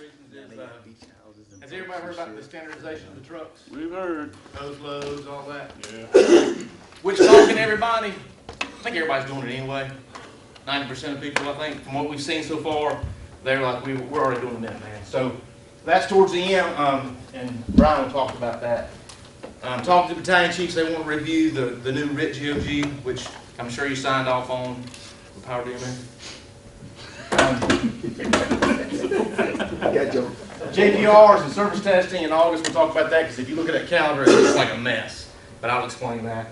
reasons is, has everybody heard about the standardization of the trucks? We've heard. Hose loads, all that? Yeah. Which talking to everybody, I think everybody's doing it anyway. 90% of people, I think, from what we've seen so far, they're like, we're already doing the Minuteman. So that's towards the end, and Brian will talk about that. Talking to the battalion chiefs, they want to review the new RIT GOG, which I'm sure you signed off on with Power DMA. JPRs and service testing in August, we'll talk about that, because if you look at that calendar, it looks like a mess, but I'll explain that.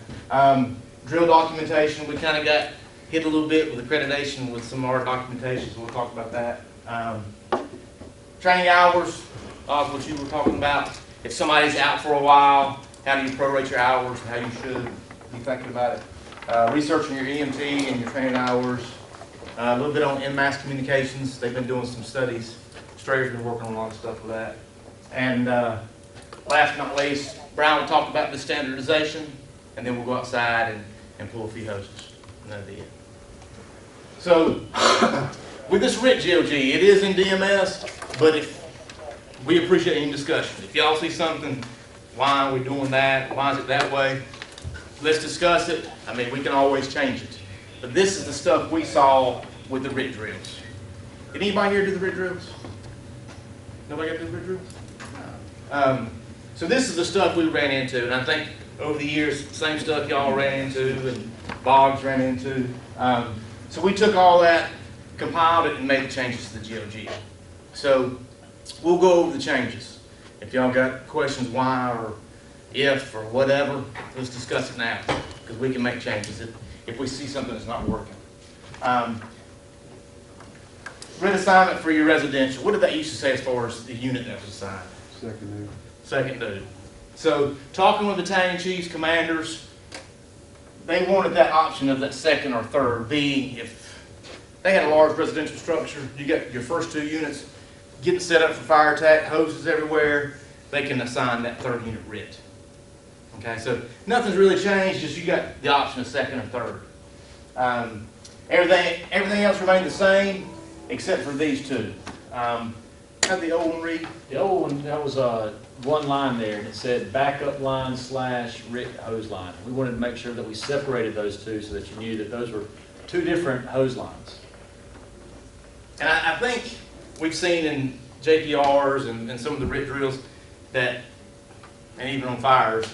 Drill documentation, we kind of got hit a little bit with accreditation with some of our documentation, so we'll talk about that. Training hours, what you were talking about. If somebody's out for a while, how do you prorate your hours and how you should be thinking about it. Researching your EMT and your training hours. A little bit on in-mass communications. They've been doing some studies. Strayer's been working on a lot of stuff with that. And last but not least, Brian will talk about the standardization, and then we'll go outside and pull a few hoses. And that'll be it. So, with this RIT GOG, it is in DMS, but if we appreciate any discussion. If y'all see something, why are we doing that? Why is it that way? Let's discuss it. I mean, we can always change it. But this is the stuff we saw with the RIT drills. Did anybody here do the RIT drills? Nobody got to do the RIT drills? So this is the stuff we ran into, and I think over the years, same stuff y'all ran into and Boggs ran into. So we took all that, compiled it, and made the changes to the GOG. So we'll go over the changes. If y'all got questions why or if or whatever, let's discuss it now, because we can make changes if we see something that's not working. RIT assignment for your residential. What did that used to say as far as the unit that was assigned? Second dude. Second dude. So talking with battalion chiefs, commanders, they wanted that option of that second or third being if they had a large residential structure, you got your first two units getting set up for fire attack, hoses everywhere, they can assign that third unit RIT. Okay, so nothing's really changed, just you got the option of second or third. Everything else remained the same except for these two. How'd the old one read? The old one, that was one line there, and it said backup line / RIT hose line. We wanted to make sure that we separated those two so that you knew that those were two different hose lines. And I think we've seen in JPRs and some of the RIT drills that, and even on fires,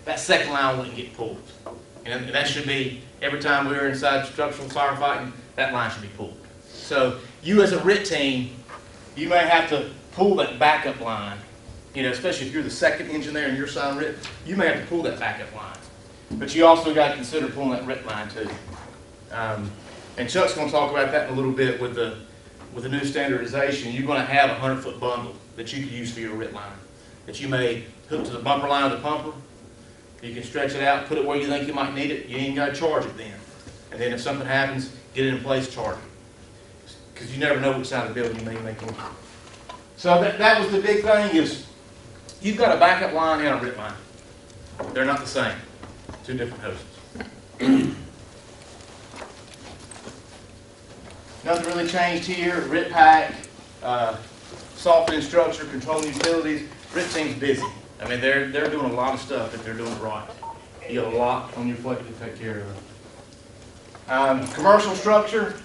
that second line wouldn't get pulled. And that should be, every time we're inside structural firefighting, that line should be pulled. So you as a RIT team, you may have to pull that backup line, you know, especially if you're the second engineer and you're assigned RIT, you may have to pull that backup line. But you also got to consider pulling that RIT line too. And Chuck's going to talk about that in a little bit with the new standardization. You're going to have a 100-foot bundle that you can use for your RIT line, that you may hook to the bumper line of the pumper. You can stretch it out, put it where you think you might need it. You ain't got to charge it then. And then if something happens, get it in place, charge it. Because you never know which side of the building you may make in. So that was the big thing is you've got a backup line and a RIT line. They're not the same. Two different hoses. Nothing really changed here. RIT pack, softening structure, controlling utilities. RIT team's busy. I mean, they're doing a lot of stuff if they're doing it right. You got a lot on your plate to take care of. Commercial structure,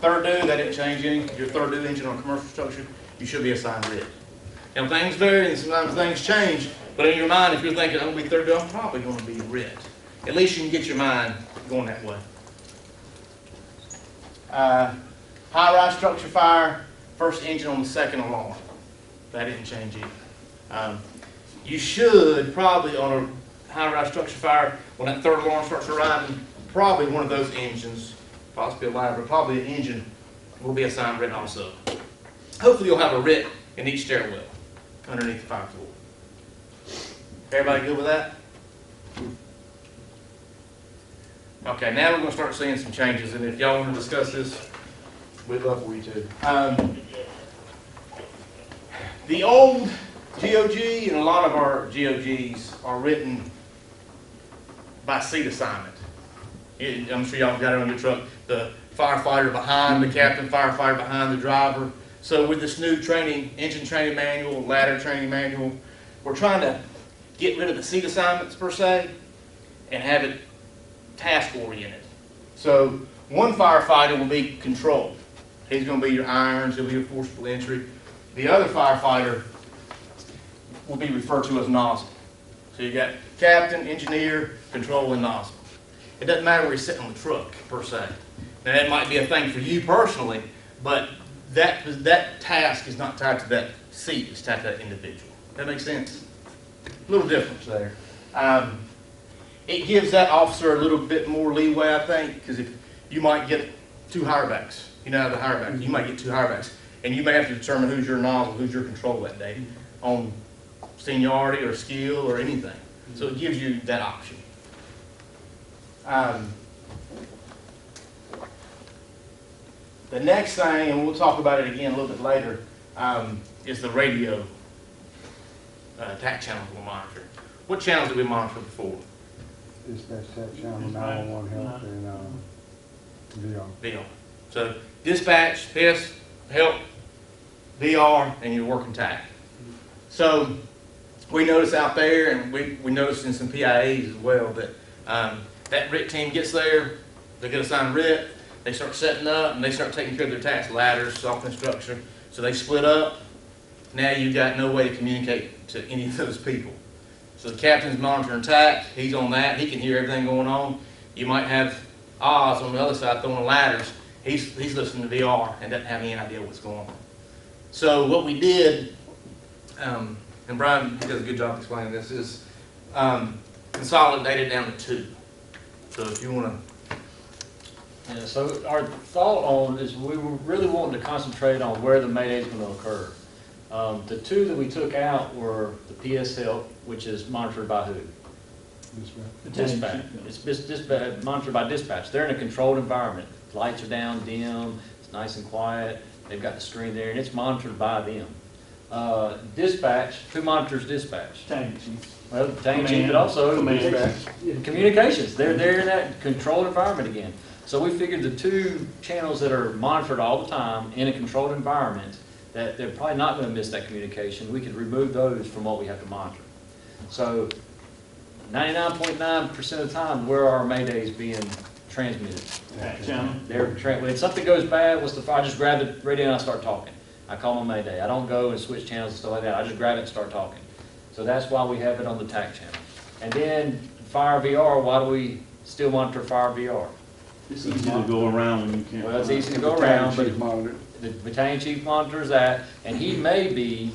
third due, that didn't change any. Your third due engine on commercial structure, you should be assigned RIT. Now things vary and sometimes things change, but in your mind, if you're thinking, I'm going to be third due, I'm probably going to be RIT. At least you can get your mind going that way. High-rise structure fire, first engine on the second alarm. That didn't change either. You should probably, on a high-rise structure fire, when that third alarm starts arriving, probably one of those engines, possibly a ladder, but probably an engine will be assigned RIT also. Hopefully you'll have a RIT in each stairwell underneath the fire floor. Everybody good with that? Okay, now we're going to start seeing some changes, and if y'all want to discuss this, we'd love for you to. The old GOG and a lot of our GOGs are written by seat assignment. I'm sure y'all got it on your truck. The firefighter behind the captain, firefighter behind the driver. So with this new engine training manual, ladder training manual, we're trying to get rid of the seat assignments per se and have it task oriented. So one firefighter will be controlled. He's going to be your irons, he'll be your forcible entry. The other firefighter will be referred to as nozzle. So you got captain, engineer, control, and nozzle. It doesn't matter where you sit on the truck per se. Now that might be a thing for you personally, but that task is not tied to that seat, it's tied to that individual. That makes sense? A little difference there. It gives that officer a little bit more leeway, I think, because if you might get 2 higher backs, you know the higher back, you might get 2 higher backs, and you may have to determine who's your nozzle, who's your control that day, on seniority or skill or anything. So it gives you that option. The next thing, and we'll talk about it again a little bit later, is the radio attack channels we'll monitor. What channels did we monitor before? Dispatch tech channel, 911 help, and VR. VR. So dispatch, PIS, help, VR, and your working TAC. So we notice out there, and we noticed in some PIAs as well, that that RIT team gets there, they get assigned RIT, they start setting up, and they start taking care of their tasks, ladders, self-instruction. So they split up. Now you've got no way to communicate to any of those people. So the captain's monitoring TAC, he's on that, he can hear everything going on. You might have Oz on the other side throwing ladders. He's listening to VR and doesn't have any idea what's going on. So what we did, and Brian, he does a good job explaining this, is consolidated down to 2. So if you want to. Yeah, so our thought on is we were really wanting to concentrate on where the mayday is going to occur. The 2 that we took out were the PS help, which is monitored by who? Dispatch. It's monitored by dispatch. They're in a controlled environment. Lights are down, dim, it's nice and quiet. They've got the screen there, and it's monitored by them. Dispatch, who monitors dispatch? Tank chief. Well, tank chief, but also communications. They're in that controlled environment again. So we figured the 2 channels that are monitored all the time in a controlled environment, that they're probably not going to miss that communication. We could remove those from what we have to monitor. So 99.9% of the time, where are maydays being transmitted? When something goes bad, I just grab the radio and I start talking. I call my mayday. I don't go and switch channels and stuff like that. I just grab it and start talking. So that's why we have it on the TAC channel. And then Fire VR, why do we still monitor Fire VR? It's easy to go around when you can't. Well, it's easy to go around, but the battalion chief monitors that, and he may be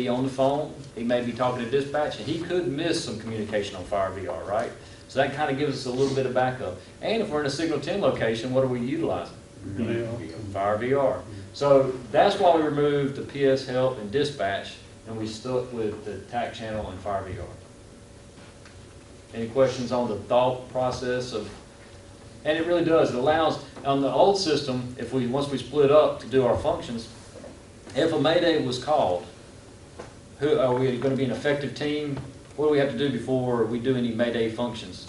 on the phone, he may be talking to dispatch, and he could miss some communication on Fire VR, right? So that kind of gives us a little bit of backup. And if we're in a Signal 10 location, what are we utilizing? Fire VR. So that's why we removed the PS help and dispatch, and we stuck with the TAC channel and Fire VR. Any questions on the thought process of? And it really does. It allows, on the old system, once we split up to do our functions, if a mayday was called, are we going to be an effective team? What do we have to do before we do any mayday functions?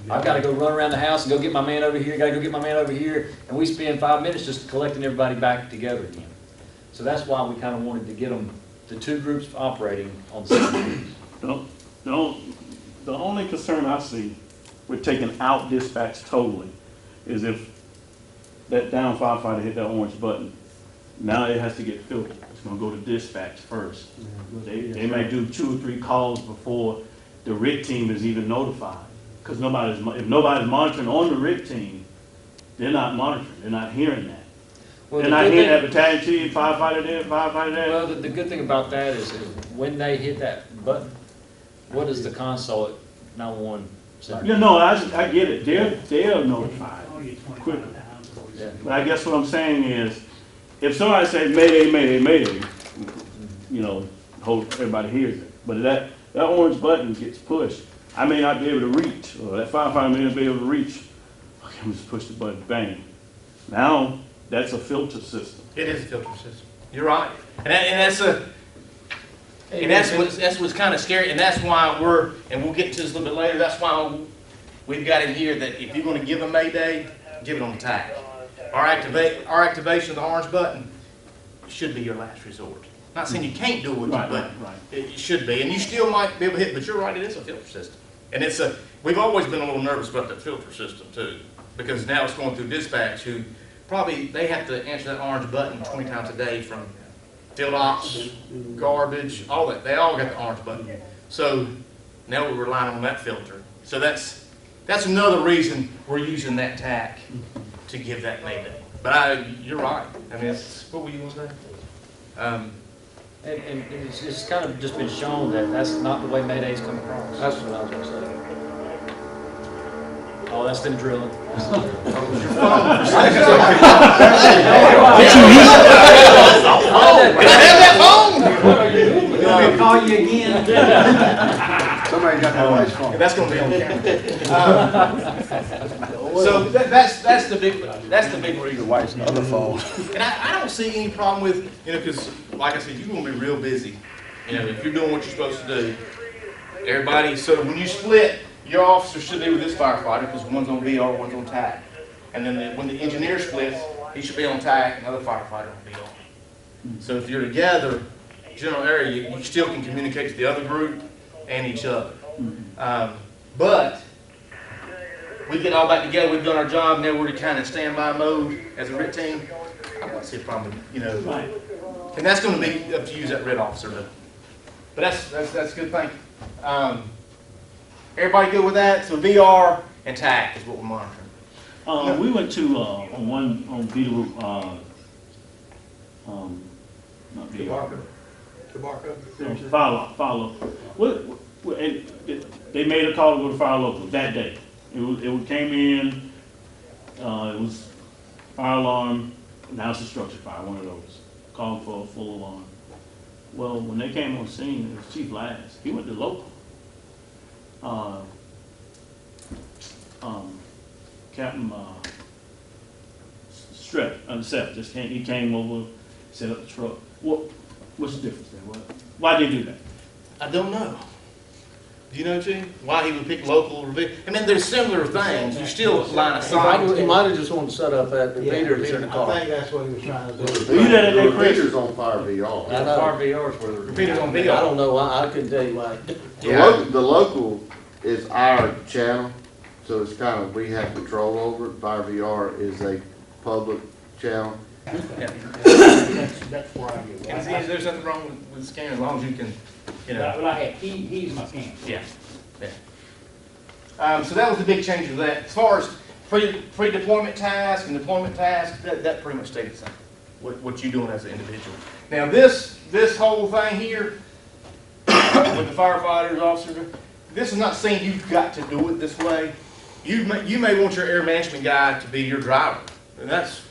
I've got to go run around the house and go get my man over here, got to go get my man over here, and we spend 5 minutes just collecting everybody back together again. So that's why we kind of wanted to get them, the 2 groups operating on the same groups. The only concern I see with taking out dispatch totally is if that down firefighter hit that orange button, now it has to get filtered. It's going to go to dispatch first. They may do 2 or 3 calls before the RIT team is even notified. Because if nobody's monitoring on the RIT team, they're not monitoring. They're not hearing that. Well, they're not hearing that battalion chief, firefighter there, firefighter there. Well, the good thing about that is when they hit that button, what does the console at 911 say? I get it. They're notified quickly. Yeah. But I guess what I'm saying is, if somebody says mayday, mayday, mayday, everybody hears it. But that orange button gets pushed, I may not be able to reach, or that firefighter may not be able to reach. Okay, I'm just push the button, bang. Now that's a filter system. It is a filter system. You're right, that's what's kind of scary, and that's why and we'll get into this a little bit later. That's why we've got in here that if you're going to give a mayday, give it on the TAC. Our activation of the orange button, should be your last resort. Not saying you can't do it, Right, but right. it should be, and you still might be able to hit, but you're right, it is a filter system. And we've always been a little nervous about that filter system too, because now it's going through dispatch who probably, they have to answer that orange button 20 times a day from field ops, garbage, all that. They all got the orange button. So now we're relying on that filter. So that's another reason we're using that tack to give that mayday. But you're right. I mean, what were you going to say? And it's kind of just been shown that that's not the way Maydays come across. That's what I was gonna say. Oh, that's been drilling. I'll call you again. Somebody got that nice phone. That's going to be on camera. So that's the big reason. Wife's other phone. And I don't see any problem with, because like I said, you're going to be real busy. If you're doing what you're supposed to do. Everybody, so when you split, your officer should be with this firefighter because one's on VR, one's on TAC. And then when the engineer splits, he should be on TAC, and another firefighter will be on. So if you're together, general area, you still can communicate to the other group and each other. But we get all back together, we've done our job, now we're in kind of standby mode as a RIT team. I don't see a problem, Right. And that's going to be up to you as that RIT officer. But that's a good thing. Everybody good with that? So VR and TAC is what we're monitoring. We went to, on Vita, not Vita. Follow. And they made a call to go to fire local that day. It came in, it was fire alarm, now it's a structure fire, one of those. Called for a full alarm. Well, when they came on scene, it was Chief Last. He went to local. Captain Strep, he came over, set up the truck. What's the difference there? Why'd they do that? I don't know. Do you know, Chief? Why he would pick local? I mean, there's similar things. You still line of sight. He might have just wanted to set up at the meters in the I car. think that's what he was trying to do. You did that at Chris? Repeaters on Fire VR. I know. Fire VRs where the Repeaters on I VR. don't know, I couldn't tell you why. The local is our channel, so it's kind of, we have control over it. Fire VR is a public channel. Yeah. That's where I get. And see, there's nothing wrong with scanning as long as you can, Well, I had, he's my camp. Yeah. So that was the big change of that. As far as pre-deployment tasks and deployment tasks, that pretty much stayed the same. What you're doing as an individual. Now this whole thing here with the firefighters, officers, this is not saying you've got to do it this way. You may want your air management guy to be your driver, and that's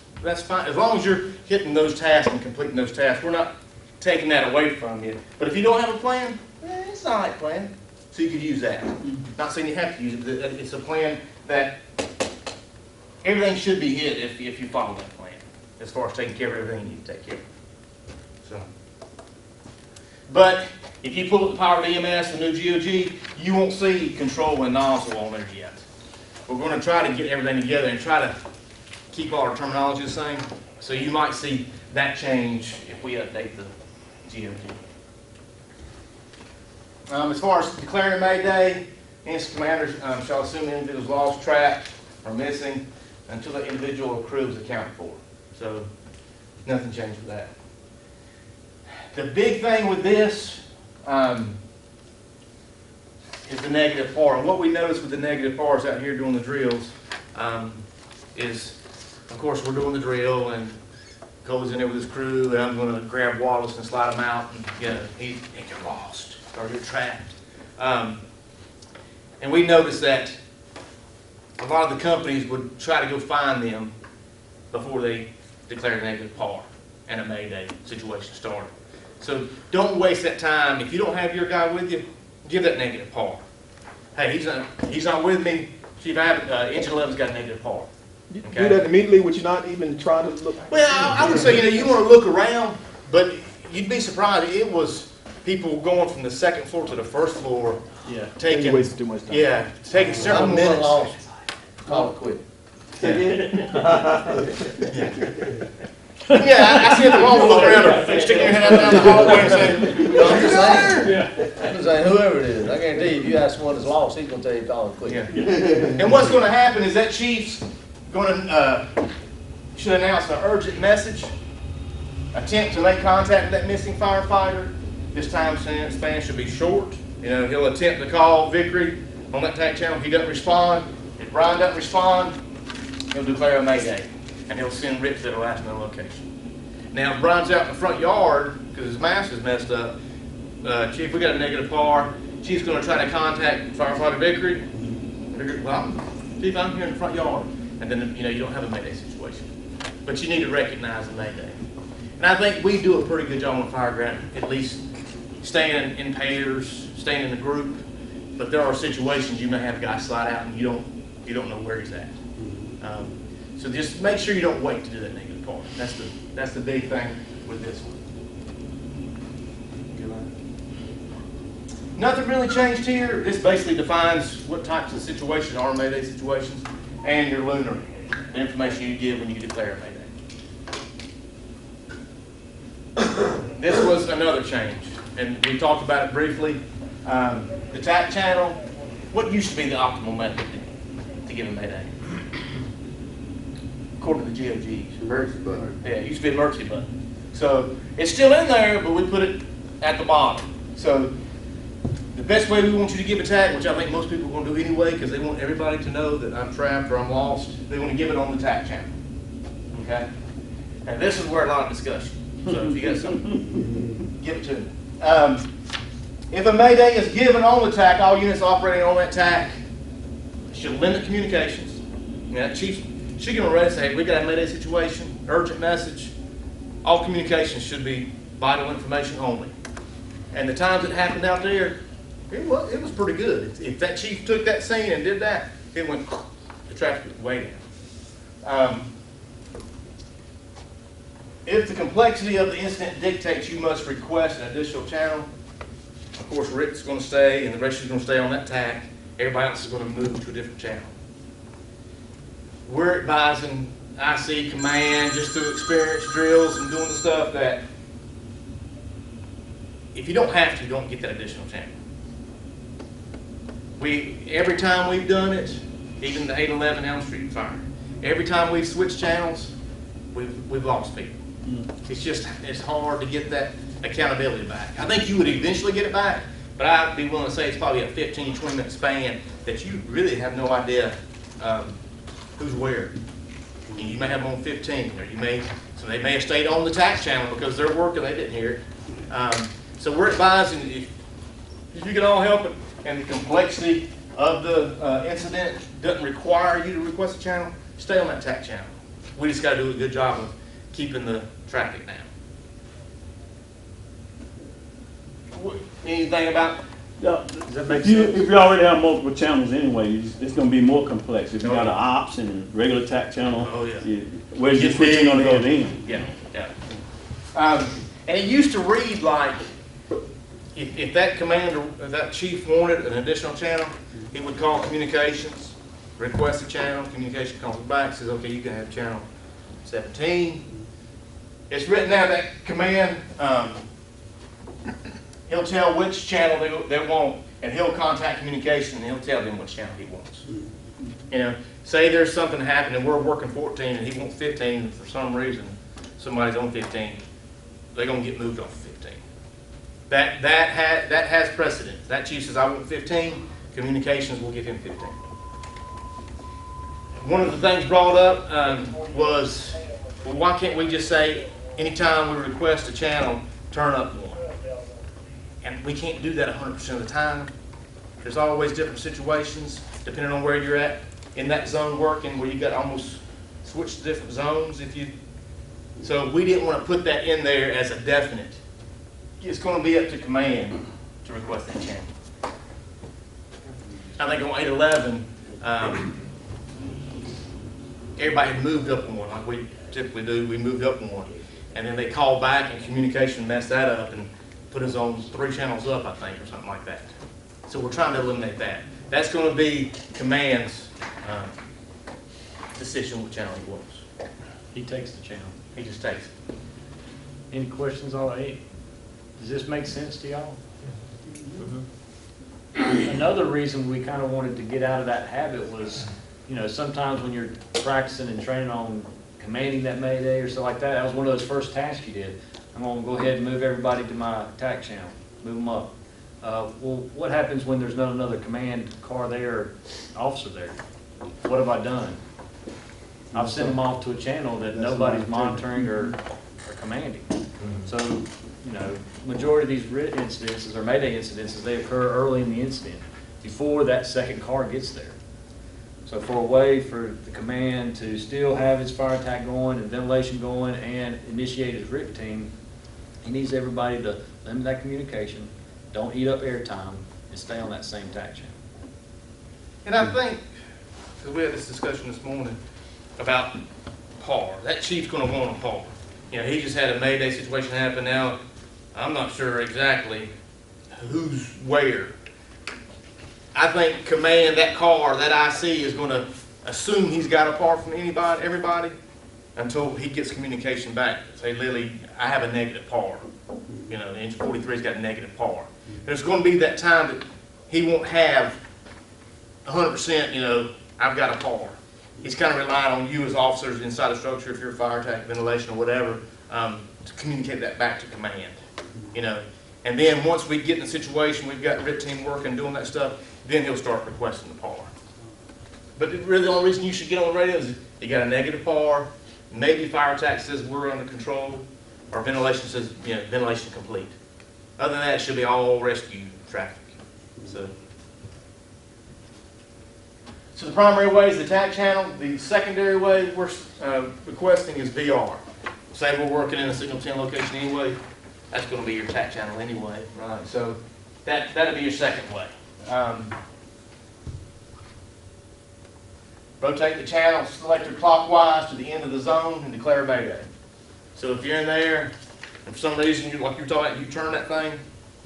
fine as long as you're hitting those tasks and completing those tasks. We're not taking that away from you. But if you don't have a plan, it's not like plan. So you could use that. Not saying you have to use it, but it's a plan that everything should be hit if you follow that plan, as far as taking care of everything you need to take care of. So, but if you pull up the Power EMS, the new GOG, you won't see control and nozzle on there yet. We're going to try to get everything together and try to keep all our terminology the same. So you might see that change if we update the GOG. As far as declaring May Day, incident commanders shall assume the individual's lost, trapped, or missing until the individual or crew is accounted for. So nothing changed with that. The big thing with this is the negative PAR. And what we notice with the negative PARs out here doing the drills is, of course, we're doing the drill and Cole's in there with his crew, and I'm going to grab Wallace and slide him out, and you're lost or you're trapped. And we noticed that a lot of the companies would try to go find them before they declare a negative PAR and a Mayday situation started. So don't waste that time. If you don't have your guy with you, give that negative PAR. Hey, he's not with me. Chief, engine 11's got a negative PAR. You Okay. do that immediately, would you not even try to look? Well, I would say, you want to look around, but you'd be surprised. It was people going from the second floor to the first floor, Yeah. taking, You wasted too much time. yeah, taking several I'm minutes. lost. Call it quit. Yeah, I see them all looking around, and sticking their head out down the hallway and saying, I'm just saying, Yeah. I'm just saying, whoever it is, I guarantee you, if you ask someone that's lost, he's gonna tell you call it quick. yeah. And what's gonna happen is that chief's gonna, should announce an urgent message, attempt to make contact with that missing firefighter. This time span should be short. You know, he'll attempt to call Vickery on that TAC channel. If he doesn't respond, if Brian doesn't respond, he'll declare a mayday, and he'll send Rich to the last known location. Now, if Brian's out in the front yard because his mask is messed up, Chief, we got a negative par. Chief's going to try to contact firefighter Vickery. Vickery, well, Chief, I'm here in the front yard, and then you know you don't have a mayday situation, but you need to recognize a mayday. And I think we do a pretty good job on fire ground, at least staying in pairs, staying in the group. But there are situations you may have a guy slide out and you don't know where he's at. So just make sure you don't wait to do that negative part. That's the big thing with this one. Nothing really changed here. This basically defines what types of situations are mayday situations and your lunar, the information you give when you declare a mayday. This was another change, and we talked about it briefly. The TAC channel, what used to be the optimal method to give a mayday? According to the GOGs. Emergency button. Yeah, it used to be an emergency button. So it's still in there, but we put it at the bottom. So the best way we want you to give a TAC, which I think most people are going to do anyway, because they want everybody to know that I'm trapped or I'm lost, they want to give it on the TAC channel. Okay? And this is where a lot of discussion. So if you got something, give it to me. If a mayday is given on the TAC, all units operating on that TAC should limit communications. Now, Chief, she can already say, we got a mayday situation, urgent message. All communications should be vital information only. And the times it happened out there, it was pretty good. If that chief took that scene and did that, it went, the traffic was way down. If the complexity of the incident dictates you must request an additional channel, of course Rick's going to stay and the rest of you are going to stay on that TAC. Everybody else is going to move to a different channel. We're advising IC command just through experience drills and doing the stuff that if you don't have to, don't get that additional channel. Every time we've done it, even the 811 Elm Street fire, every time we've switched channels, we've lost people. It's hard to get that accountability back. I think you would eventually get it back, but I'd be willing to say it's probably a 15, 20 minute span that you really have no idea who's where. And you may have them on 15, or so they may have stayed on the TAC channel because they're working, they didn't hear it. So we're advising if you can all help it, and the complexity of the incident doesn't require you to request a channel, stay on that TAC channel. We just got to do a good job of keeping the traffic down. Anything about? Yeah, Does that make if you, sense? if you already have multiple channels anyway, it's going to be more complex. If you got an ops and regular TAC channel, Oh, yeah. where's your switching going to go in? Yeah, yeah. And it used to read like, if that commander, if that chief wanted an additional channel, he would call communications, request a channel, communication calls back, says, okay, you can have channel 17. It's written down that command, he'll tell which channel they want, and he'll contact communication, and he'll tell them which channel he wants. You know, say there's something happening, we're working 14, and he wants 15, and for some reason, somebody's on 15, they're going to get moved off of 15. That has precedent. That chief says, I want 15, communications will give him 15. One of the things brought up was, well, why can't we just say, anytime we request a channel, turn up one? And we can't do that 100% of the time. There's always different situations, depending on where you're at in that zone working, where you got almost switched to different zones. So we didn't want to put that in there as a definite. It's going to be up to command to request that channel. I think on 811, everybody had moved up one, like we typically do. We moved up one, and then they called back, and communication messed that up and put us on 3 channels up, I think, or something like that. So we're trying to eliminate that. That's going to be command's decision what channel he wants. He takes the channel. He just takes it. Any questions on it? Does this make sense to y'all? Another reason we kind of wanted to get out of that habit was, you know, sometimes when you're practicing and training on commanding that Mayday or something like that, that was one of those first tasks you did. I'm gonna go ahead and move everybody to my attack channel, move them up. Well, what happens when there's not another command car there, or officer there? What have I done? I've sent them off to a channel that nobody's monitoring or commanding. So, you know, majority of these RIT incidences or Mayday incidences, they occur early in the incident, before that second car gets there. So for a way for the command to still have its fire attack going and ventilation going and initiate his RIT team, he needs everybody to limit that communication, don't eat up airtime, and stay on that same attack channel. And I think, because we had this discussion this morning about par, that chief's gonna want a par. You know, he just had a Mayday situation happen now. I'm not sure exactly who's where. I think command, that car, that IC is gonna assume he's got a par from anybody, everybody, until he gets communication back. Say, Lily, I have a negative par. You know, the engine 43's got a negative par. There's gonna be that time that he won't have 100%, you know, I've got a par. He's kind of relying on you as officers inside the structure, if you're fire attack, ventilation, or whatever, to communicate that back to command, you know. And then once we get in the situation, we've got RIT team working, doing that stuff, then he'll start requesting the par. But really the only reason you should get on the radio is you got a negative par, maybe fire attack says we're under control, or ventilation says, you know, ventilation complete. Other than that, it should be all rescue traffic. So the primary way is the attack channel. The secondary way we're requesting is VR. Say we're working in a signal 10 location anyway, that's going to be your attack channel anyway, right? So that'll be your second way. Rotate the channel selector clockwise to the end of the zone and declare Mayday. So if you're in there, and for some reason, like you were talking about, you turn that thing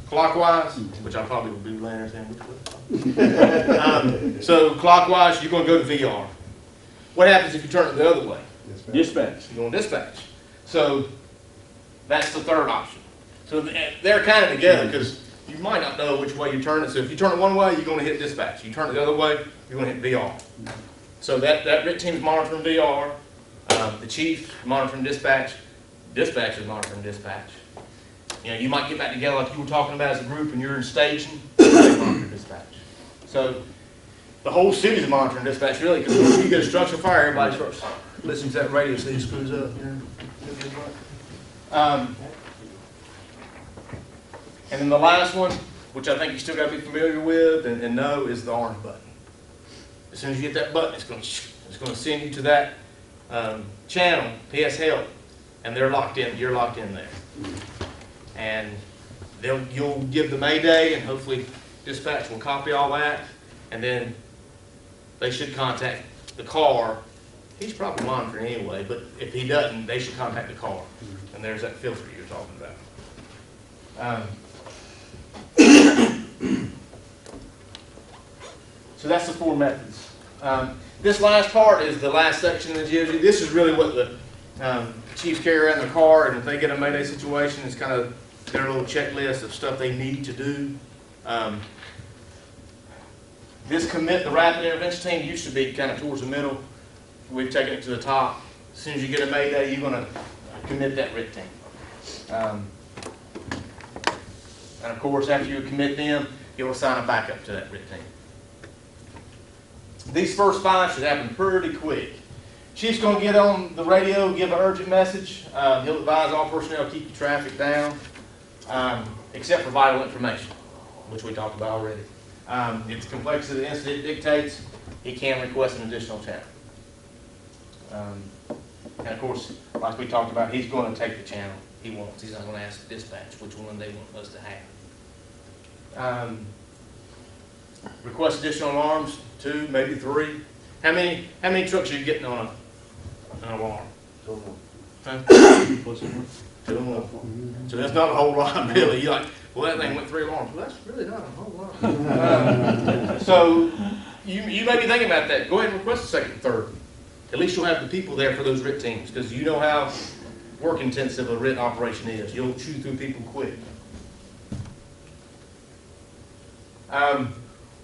clockwise, which I probably would do later, saying which way. So clockwise, you're going to go to VR. What happens if you turn it the other way? Dispatch. You're going to dispatch. So that's the third option. So they're kind of together because you might not know which way you turn it. So if you turn it one way, you're going to hit dispatch. You turn it the other way, you're going to hit VR. So that RIT team's monitoring VR. The chief monitoring dispatch. Dispatch is monitoring dispatch. You know, you might get back together like you were talking about as a group and you're in staging, they monitor dispatch. So the whole city's monitoring dispatch really, because when you get a structural fire, everybody starts listening to that radio so he screws up. You know? And then the last one, which I think you still got to be familiar with and know, is the orange button. As soon as you hit that button, it's going to send you to that channel, PS Help, and they're locked in. You're locked in there. And you'll give the Mayday, and hopefully dispatch will copy all that, and then they should contact the car. He's probably monitoring anyway, but if he doesn't, they should contact the car. And there's that filter you're talking about. So that's the 4 methods. This last part is the last section that gives you. This is really what the chiefs carry around in their car, and if they get a Mayday situation, it's kind of their little checklist of stuff they need to do. This commit, the rapid intervention team, used to be kind of towards the middle. We've taken it to the top. As soon as you get a Mayday, you're going to commit that RIT team. And of course, after you commit them, you'll assign a backup to that RIT team. These first 5 should happen pretty quick. Chief's going to get on the radio, give an urgent message. He'll advise all personnel to keep the traffic down, except for vital information, which we talked about already. If the complexity of the incident dictates, he can request an additional channel. And of course, like we talked about, he's going to take the channel he wants. He's not going to ask the dispatch which one they want us to have. Request additional alarms, 2, maybe 3. How many trucks are you getting on an alarm? 2 more. Huh? 2 more. So that's not a whole lot, really. You're like, well, that thing went 3 alarms. Well, that's really not a whole lot. So you may be thinking about that. Go ahead and request a second, third. at least you'll have the people there for those RIT teams, because you know how work intensive a RIT operation is. You'll chew through people quick.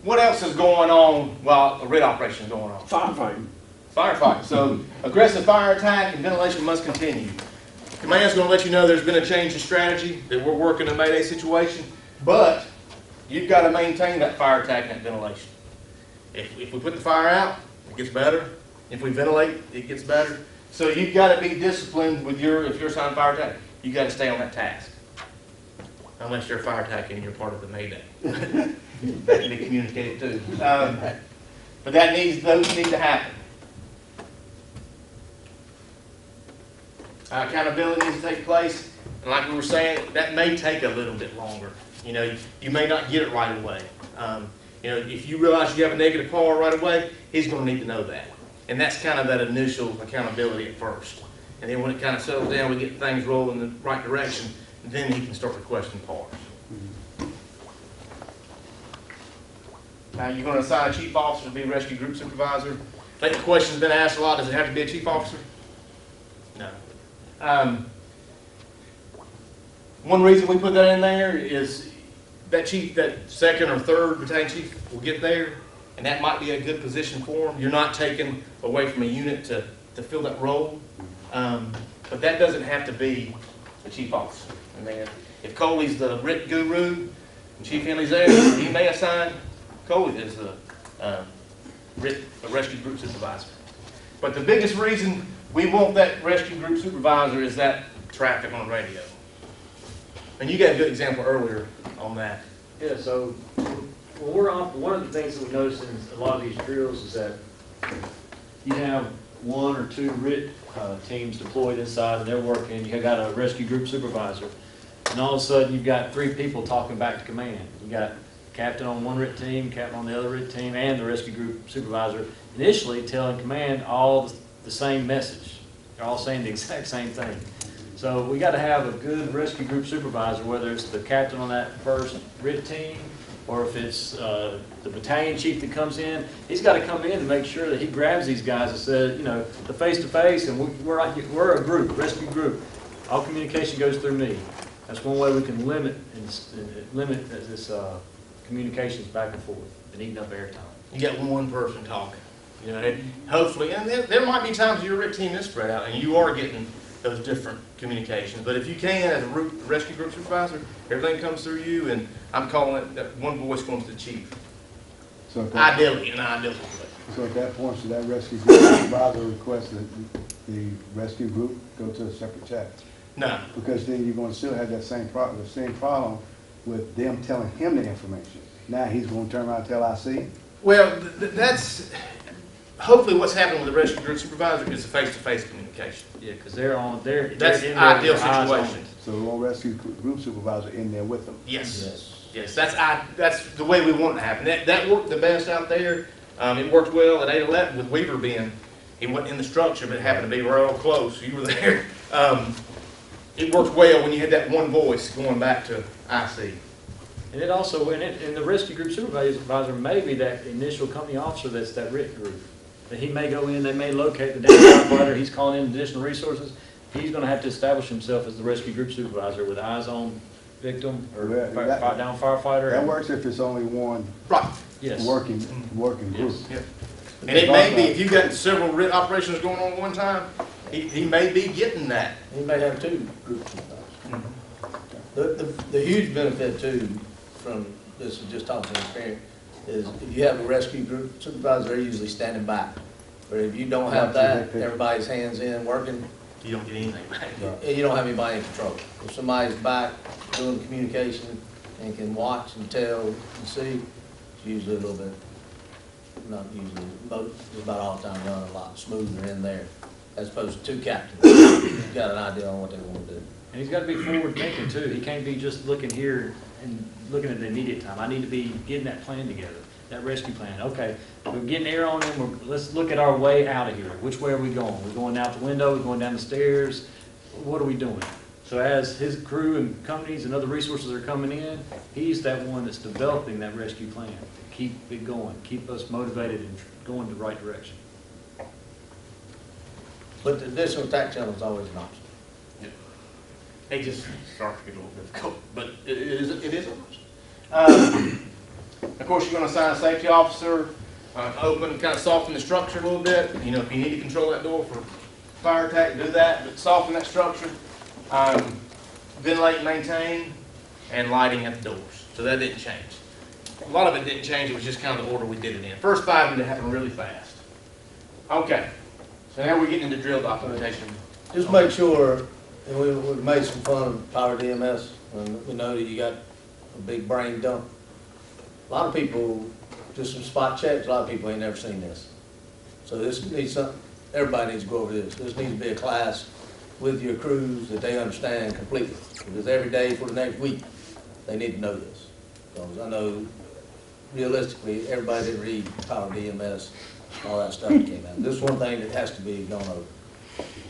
What else is going on while a RIT operation is going on? Firefighting. Firefighting. So aggressive fire attack and ventilation must continue. Command's going to let you know there's been a change in strategy, that we're working a Mayday situation, but you've got to maintain that fire attack and that ventilation. If we put the fire out, it gets better. If we ventilate, it gets better. So you've got to be disciplined with if you're assigned fire attack, you've got to stay on that task. Unless you're a fire attack and you're part of the Mayday. That can be communicated too. But those need to happen. Accountability needs to take place, and like we were saying, that may take a little bit longer. You know, you may not get it right away. You know, if you realize you have a negative call right away, he's going to need to know that. And that's kind of that initial accountability at first. And then when it kind of settles down, we get things rolling in the right direction, then he can start requesting PARs. Now, you're going to assign a chief officer to be rescue group supervisor. I think the question's been asked a lot, does it have to be a chief officer? No. One reason we put that in there is that chief, that second or third battalion chief will get there, and that might be a good position for him. You're not taking away from a unit to fill that role, but that doesn't have to be the chief officer. I mean, if Coley's the RIT guru and Chief Henley's there, he may assign Coley as the rescue group supervisor. But the biggest reason we want that rescue group supervisor is that traffic on the radio. And you got a good example earlier on that. Yeah, so one of the things that we notice in a lot of these drills is that you have one or two RIT teams deployed inside and they're working, you got a rescue group supervisor, and all of a sudden you've got three people talking back to command. You got captain on one RIT team, captain on the other RIT team, and the rescue group supervisor initially telling command all the same message. They're all saying the exact same thing. So we got to have a good rescue group supervisor, whether it's the captain on that first RIT team or if it's the battalion chief that comes in. He's got to come in and make sure that he grabs these guys and says, you know, the face-to-face, and we're a group, rescue group. All communication goes through me. That's one way we can limit this communications back and forth and eating up airtime. You got one person talking. You know, hopefully, and there might be times your RIT team is spread out and you are getting those different communications. But if you can, as a rescue group supervisor, everything comes through you, and I'm calling it that one voice going to the chief. So Ideally, in an ideal way. So at that point, should that rescue group supervisor request that the rescue group go to a separate chat? No. Because then you're going to still have that same problem with them telling him the information. Now he's going to turn around and tell IC? Well, that's hopefully what's happening with the rescue group supervisor is the face-to-face communication. Yeah, because they're in there. That's the ideal situation. So we want rescue group supervisor in there with them? Yes. Yes, that's the way we want it to happen. That worked the best out there. It worked well at 811 with Weaver being, he wasn't in the structure, but it happened to be real close. You were there. It worked well when you had that one voice going back to IC. And it also, and the rescue group supervisor may be that initial company officer that's that RIT group. That he may go in, they may locate the down firefighter, he's calling in additional resources. He's going to have to establish himself as the rescue group supervisor with eyes on victim or down firefighter. That works if it's only one Yes. working group. Yes. And it may be, if you've got several RIT operations going on at one time, he may be getting that. He may have two groups. The huge benefit too from this, is just talking from experience, is if you have a rescue group supervisor, they're usually standing by. But if you don't have that, everybody's hands in working, You don't get anything back. and you don't have anybody in control. If somebody's back doing communication and can watch and tell and see, it's usually a little bit, not usually, just about all the time run a lot smoother in there, as opposed to two captains. You've got an idea on what they want to do. And he's got to be forward thinking too. He can't be just looking here and looking at the immediate time. I need to be getting that plan together, that rescue plan. Okay, we're getting air on him. Let's look at our way out of here. Which way are we going? We're going out the window, we're going down the stairs. What are we doing? So as his crew and companies and other resources are coming in, he's that one that's developing that rescue plan to keep it going, keep us motivated and going the right direction. But the additional attack channel is always an option. It just starts to get a little difficult, but it is an option. Of course, you're gonna assign a safety officer, open, kind of soften the structure a little bit. You know, if you need to control that door for fire attack, do that, but soften that structure. Ventilate and maintain, and lighting at the doors. So that didn't change. A lot of it didn't change, it was just kind of the order we did it in. First 5 need to happen really fast. Okay, so now we're getting into drill documentation. Just make sure, and we made some fun of Power DMS, and we know that you got a big brain dump. A lot of people, just some spot checks, a lot of people ain't never seen this. So this needs something, everybody needs to go over this. This needs to be a class with your crews that they understand completely. Because every day for the next week, they need to know this. Because I know realistically, everybody didn't read Power DMS, all that stuff that came out. This is one thing that has to be gone over.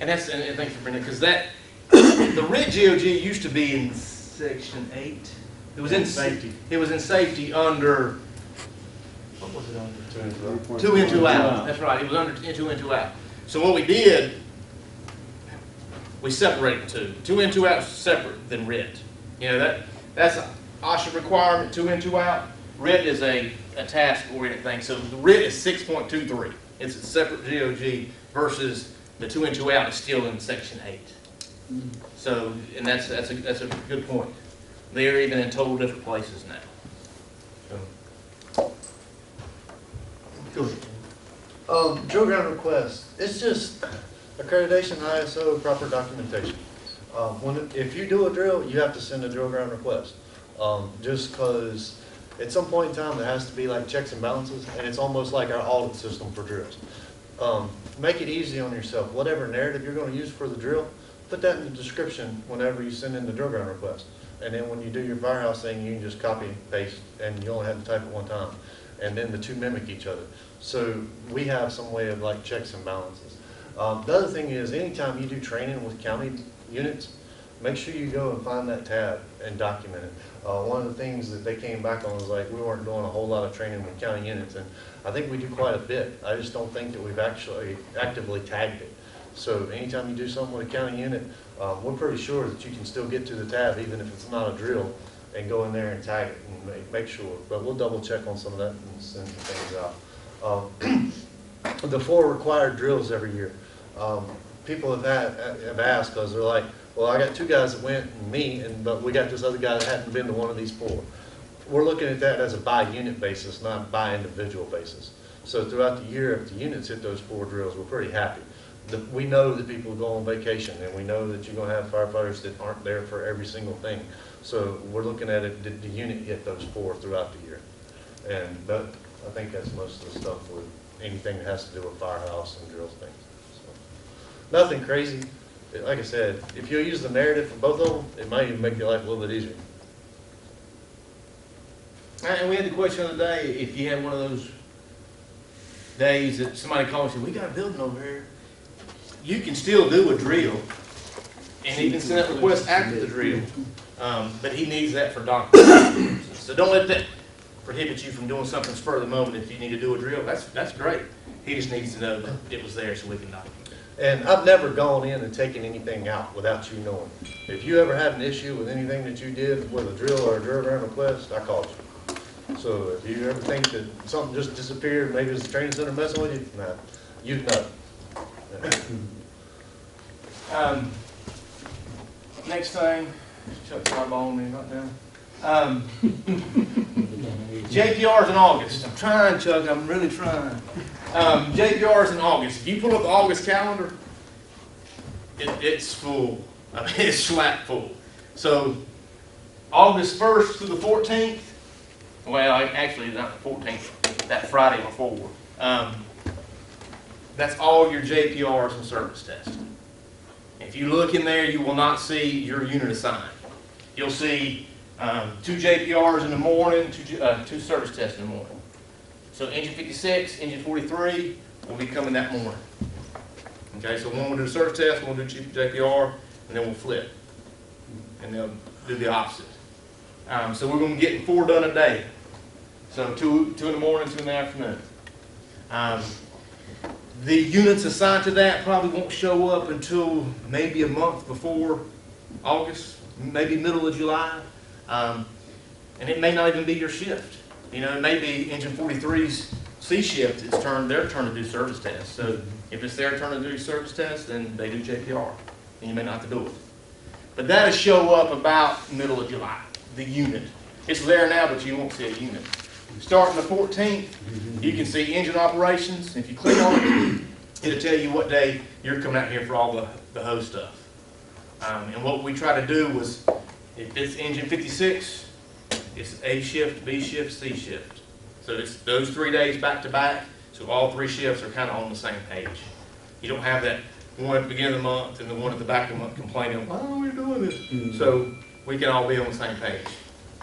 And that's, and thanks for bringing it, because that, the RIT GOG used to be in section 8. It was in safety. It was in safety under, what was it under? 2 in, 2 out. That's right, it was under 2 in, 2 out. So what we did, we separated the two. 2 in, 2 out is separate than RIT. You know, that's an OSHA requirement, 2 in, 2 out. RIT is a task-oriented thing. So the RIT is 6.23. It's a separate GOG versus the 2 in, 2 out is still in section 8. So, and that's a good point. They're even in total different places now. So. Good. Drill ground request, it's just accreditation, ISO, proper documentation. If you do a drill, you have to send a drill ground request. Just because at some point in time, there has to be like checks and balances, and it's almost like our audit system for drills. Make it easy on yourself. Whatever narrative you're going to use for the drill, put that in the description whenever you send in the drill ground request. And then when you do your firehouse thing, you can just copy and paste, and you only have to type it one time. And then the two mimic each other. So we have some way of like checks and balances. The other thing is, anytime you do training with county units, make sure you go and find that tab and document it. One of the things that they came back on was like, we weren't doing a whole lot of training with county units, and I think we do quite a bit. I just don't think that we've actually actively tagged it. So anytime you do something with a county unit, we're pretty sure that you can still get to the tab even if it's not a drill, and go in there and tag it and make sure. But we'll double check on some of that and send some things out. The 4 required drills every year. People have asked, because they're like, well, I got 2 guys that went and me, but we got this other guy that hadn't been to one of these 4. We're looking at that as a by unit basis, not by individual basis. So throughout the year, if the units hit those 4 drills, we're pretty happy. We know that people go on vacation, and we know that you're going to have firefighters that aren't there for every single thing. So we're looking at it, did the unit hit those 4 throughout the year? And I think that's most of the stuff with anything that has to do with firehouse and drill things. So, nothing crazy. Like I said, if you use the narrative for both of them, it might even make your life a little bit easier. And we had the question the other day, if you had one of those days that somebody calls you, we got a building over here, you can still do a drill, and he can send that request after the drill, but he needs that for documentation. So don't let that prohibit you from doing something spur of the moment. If you need to do a drill, that's great. He just needs to know that it was there so we can document it. And I've never gone in and taken anything out without you knowing. If you ever had an issue with anything that you did with a drill or a drill ground request, I called you. So if you ever think that something just disappeared, maybe it's the training center messing with you, nah, you'd know. Next thing, Chuck's not on me right now. JPR's in August. I'm trying, Chuck, I'm really trying. JPR's in August. If you pull up the August calendar, it's full. I mean, it's slap full. So August 1st through the 14th, well, actually not the 14th, that Friday before. That's all your JPRs and service testing. If you look in there, you will not see your unit assigned. You'll see 2 JPRs in the morning, 2 service tests in the morning. So engine 56, engine 43 will be coming that morning. Okay, so one will do a service test, one will do JPR, and then we'll flip. And they'll do the opposite. So we're going to get 4 done a day. So 2 in the morning, 2 in the afternoon. The units assigned to that probably won't show up until maybe a month before August, maybe middle of July. And it may not even be your shift. You know, it may be Engine 43's C shift, it's their turn to do service tests. So if it's their turn to do service tests, then they do JPR, and you may not have to do it. But that'll show up about middle of July, the unit. It's there now, but you won't see a unit. Starting the 14th, you can see engine operations. If you click on it, it'll tell you what day you're coming out here for all the hose stuff. And what we try to do was, if it's engine 56, it's A shift, B shift, C shift. So it's those 3 days back to back, so all 3 shifts are kind of on the same page. You don't have that one at the beginning of the month and the one at the back of the month complaining, why are we doing this? So we can all be on the same page.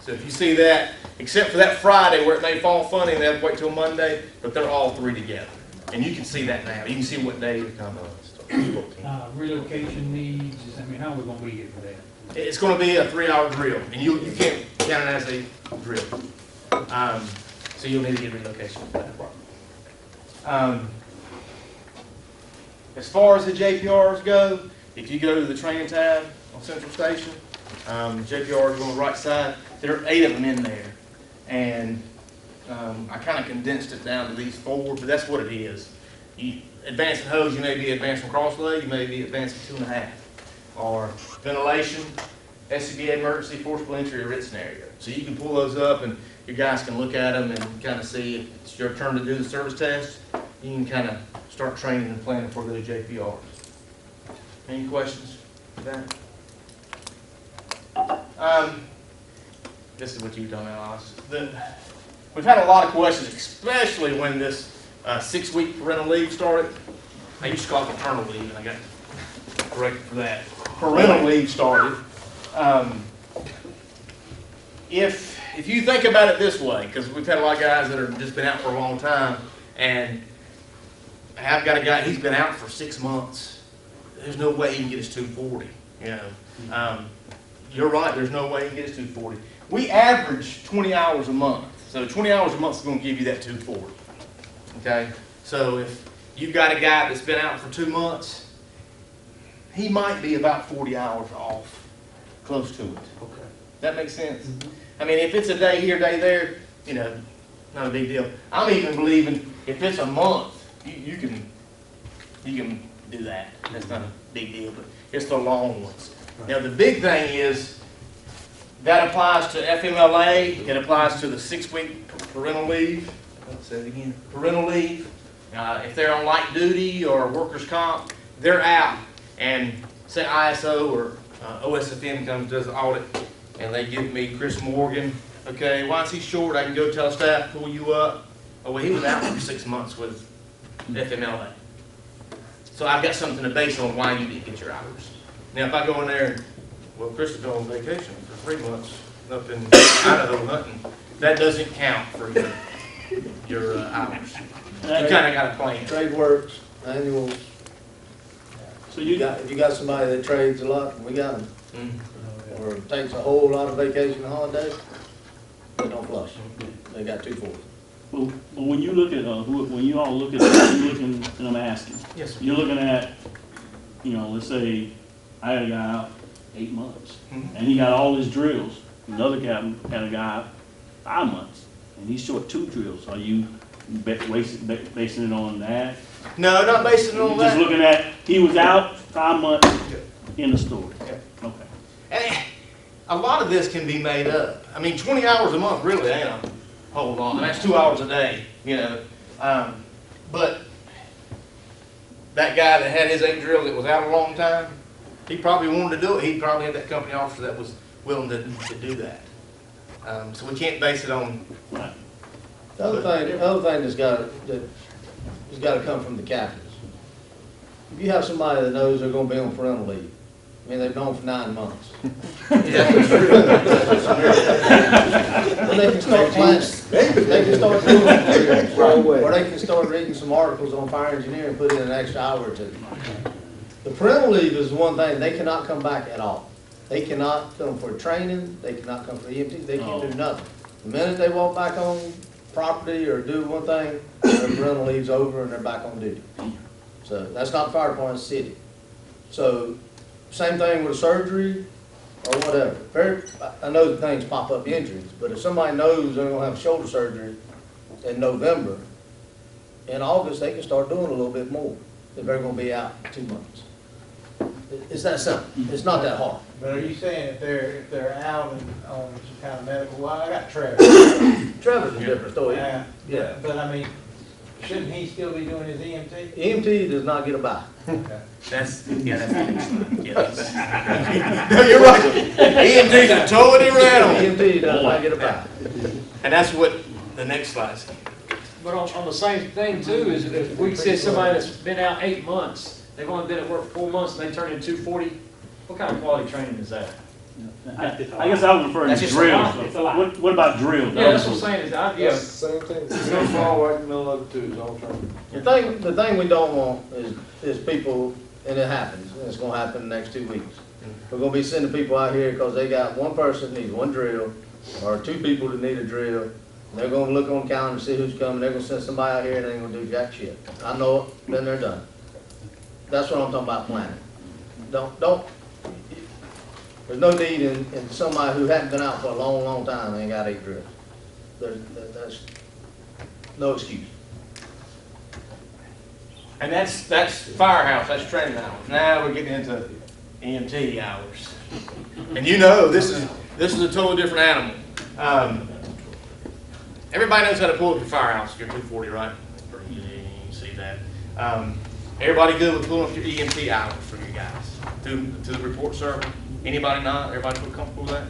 So if you see that, except for that Friday where it may fall funny and they have to wait till Monday, but they're all 3 together. And you can see that now. You can see what day you're coming on. Relocation needs, I mean, how are we gonna be here for that? It's going to be a 3-hour drill, and you can't count it as a drill. So you'll need to get relocation for that. As far as the JPRs go, if you go to the training tab on Central Station, JPRs on the right side, there are 8 of them in there. And I kind of condensed it down to these 4, but that's what it is. Advancing hose, you may be advancing cross lay, you may be advancing 2.5. Or ventilation, SCBA emergency, forcible entry, or RIT scenario. So you can pull those up and your guys can look at them and kind of see if it's your turn to do the service test. You can kind of start training and planning for those JPRs. Any questions for that? This is what you've done, Alice. We've had a lot of questions, especially when this 6-week parental leave started. I used to call it paternal leave, and I got corrected for that. Parental leave started. If you think about it this way, because we've had a lot of guys that have just been out for a long time, and I've got a guy, he's been out for 6 months. There's no way he can get his 240. You know, you're right. There's no way he can get his 240. We average 20 hours a month, so 20 hours a month is going to give you that 240. Okay, so if you've got a guy that's been out for 2 months, he might be about 40 hours off, close to it. Okay. That makes sense? I mean, if it's a day here, day there, you know, not a big deal. I'm even believing if it's a month, you can do that. That's not a big deal, but it's the long ones. Now, the big thing is that applies to FMLA. It applies to the 6-week parental leave. I'll say it again. Parental leave. If they're on light duty or workers' comp, they're out. And say ISO or OSFM comes does the audit, and they give me Chris Morgan. Okay, why is he short? I can go tell staff, pull you up. Oh, well, he was out for 6 months with FMLA. So I've got something to base on why you didn't get your hours. Now, if I go in there and, well, Chris is on vacation for 3 months up in Idaho hunting, that doesn't count for your hours. You kind of got to plan. Trade works, annuals. So If you got somebody that trades a lot, we got them. Mm-hmm. Or takes a whole lot of vacation and holidays, they don't flush. They got 240. Well, when you look at, when you all look at, you're looking, and I'm asking. Yes, sir. You're looking at, you know, let's say I had a guy out 8 months, Mhm. and he got all his drills. Another captain had a guy out 5 months, and he's short 2 drills. Are you basing it on that? No, not basing it on Just that. looking at, he was out 5 months in the store. Yeah. Okay. And a lot of this can be made up. I mean, 20 hours a month really ain't a whole lot. And that's 2 hours a day, you know. But that guy that had his 8 drill that was out a long time, he probably wanted to do it. He probably had that company officer that was willing to do that. So we can't base it on. Right. The other thing that's got to come from the captains. If you have somebody that knows they're going to be on parental leave, I mean, they've known for 9 months. Well, they can start planning. They can start doing it. Or they can start reading some articles on fire engineering and put in an extra hour or 2. The parental leave is one thing, they cannot come back at all. They cannot come for training, they cannot come for EMT, they can't do nothing. The minute they walk back on property or do one thing, their parental leave's over and they're back on duty. So that's not the fire department, it's the city. So, same thing with surgery or whatever. I know that things pop up injuries, but if somebody knows they're gonna have shoulder surgery in November, in August, they can start doing a little bit more if they're gonna be out 2 months. It's that simple. It's not that hard. But are you saying if they're out and on some kind of medical, well, I got Trevor. Trevor's a different story. Yeah. But I mean, shouldn't he still be doing his EMT? EMT does not get a buy. That's, yeah, that's. No, you're right. EMT's a totally different animal. EMT does not get a buy. And that's what the next slide says. But on the same thing too, is if we say somebody that's been out 8 months, they've only been at work 4 months, and they turn in 240, what kind of quality training is that? I guess I was referring That's to just a drills. lot. It's a lot. What about drills? Yeah, that's what I'm saying, is yeah, Same thing. It's gonna fall right in the middle of the two, it's all training. The thing we don't want is people, and it happens, and it's gonna happen in the next 2 weeks. We're gonna be sending people out here because they got one person that needs one drill, or 2 people that need a drill. And they're gonna look on the calendar and see who's coming, they're gonna send somebody out here and they ain't gonna do jack shit. I know it, been there, done. That's what I'm talking about planning. There's no need in somebody who hadn't been out for a long, long time and ain't got 8 drills. That's no excuse. And that's firehouse, that's training hours. Now we're getting into EMT hours. And you know, this is a totally different animal. Everybody knows how to pull up your firehouse, your 240, right? Pretty easy, you can see that. Everybody good with pulling up your EMT hours for you guys to the report server? Anybody not? Everybody feel comfortable with that?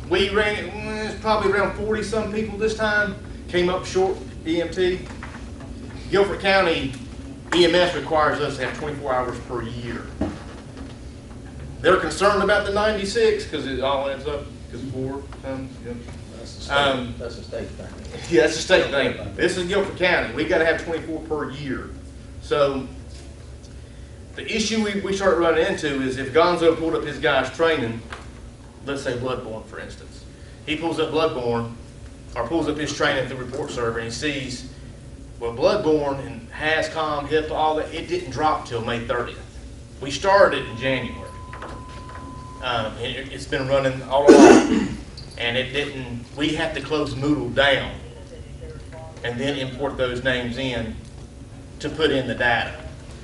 We ran it, it's probably around 40 some people this time, came up short EMT. Guilford County EMS requires us to have 24 hours per year. They're concerned about the 96 because it all adds up, because 4 times, yeah. That's a state thing. Yeah, that's a state thing. This is Guilford County. We gotta have 24 per year. So the issue we started running into is if Gonzo pulled up his guy's training, let's say Bloodborne, for instance. He pulls up Bloodborne, or pulls up his training at the report server, and he sees, well, Bloodborne and HAZCOM, HIPAA, all that, it didn't drop till May 30th. We started it in January. It's been running all along, and it didn't, we had to close Moodle down and then import those names in to put in the data.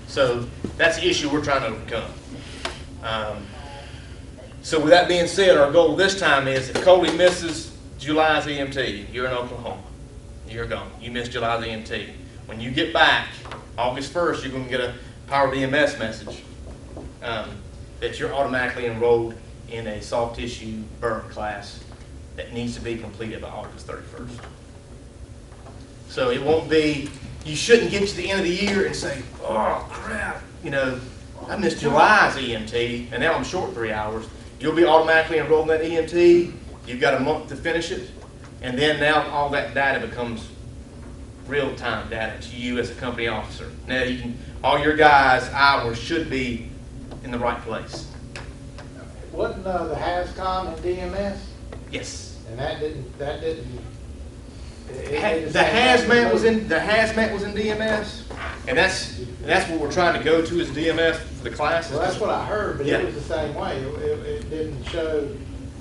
So that's the issue we're trying to overcome. So with that being said, our goal this time is if Coley misses July's EMT, you're in Oklahoma, you're gone. You missed July's EMT. When you get back, August 1st, you're going to get a Powered EMS message that you're automatically enrolled in a soft tissue burn class that needs to be completed by August 31st. So it won't be, you shouldn't get to the end of the year and say, oh crap, you know, I missed July's EMT and now I'm short 3 hours. You'll be automatically enrolled in that EMT. You've got a month to finish it. And then now all that data becomes real-time data to you as a company officer. Now you can, all your guys' hours should be in the right place. Wasn't the HAZCOM and DMS? Yes. And that didn't. The hazmat was in DMS, and that's what we're trying to go to is DMS for the classes. Well, that's what I heard, but Yeah. it was the same way. It didn't show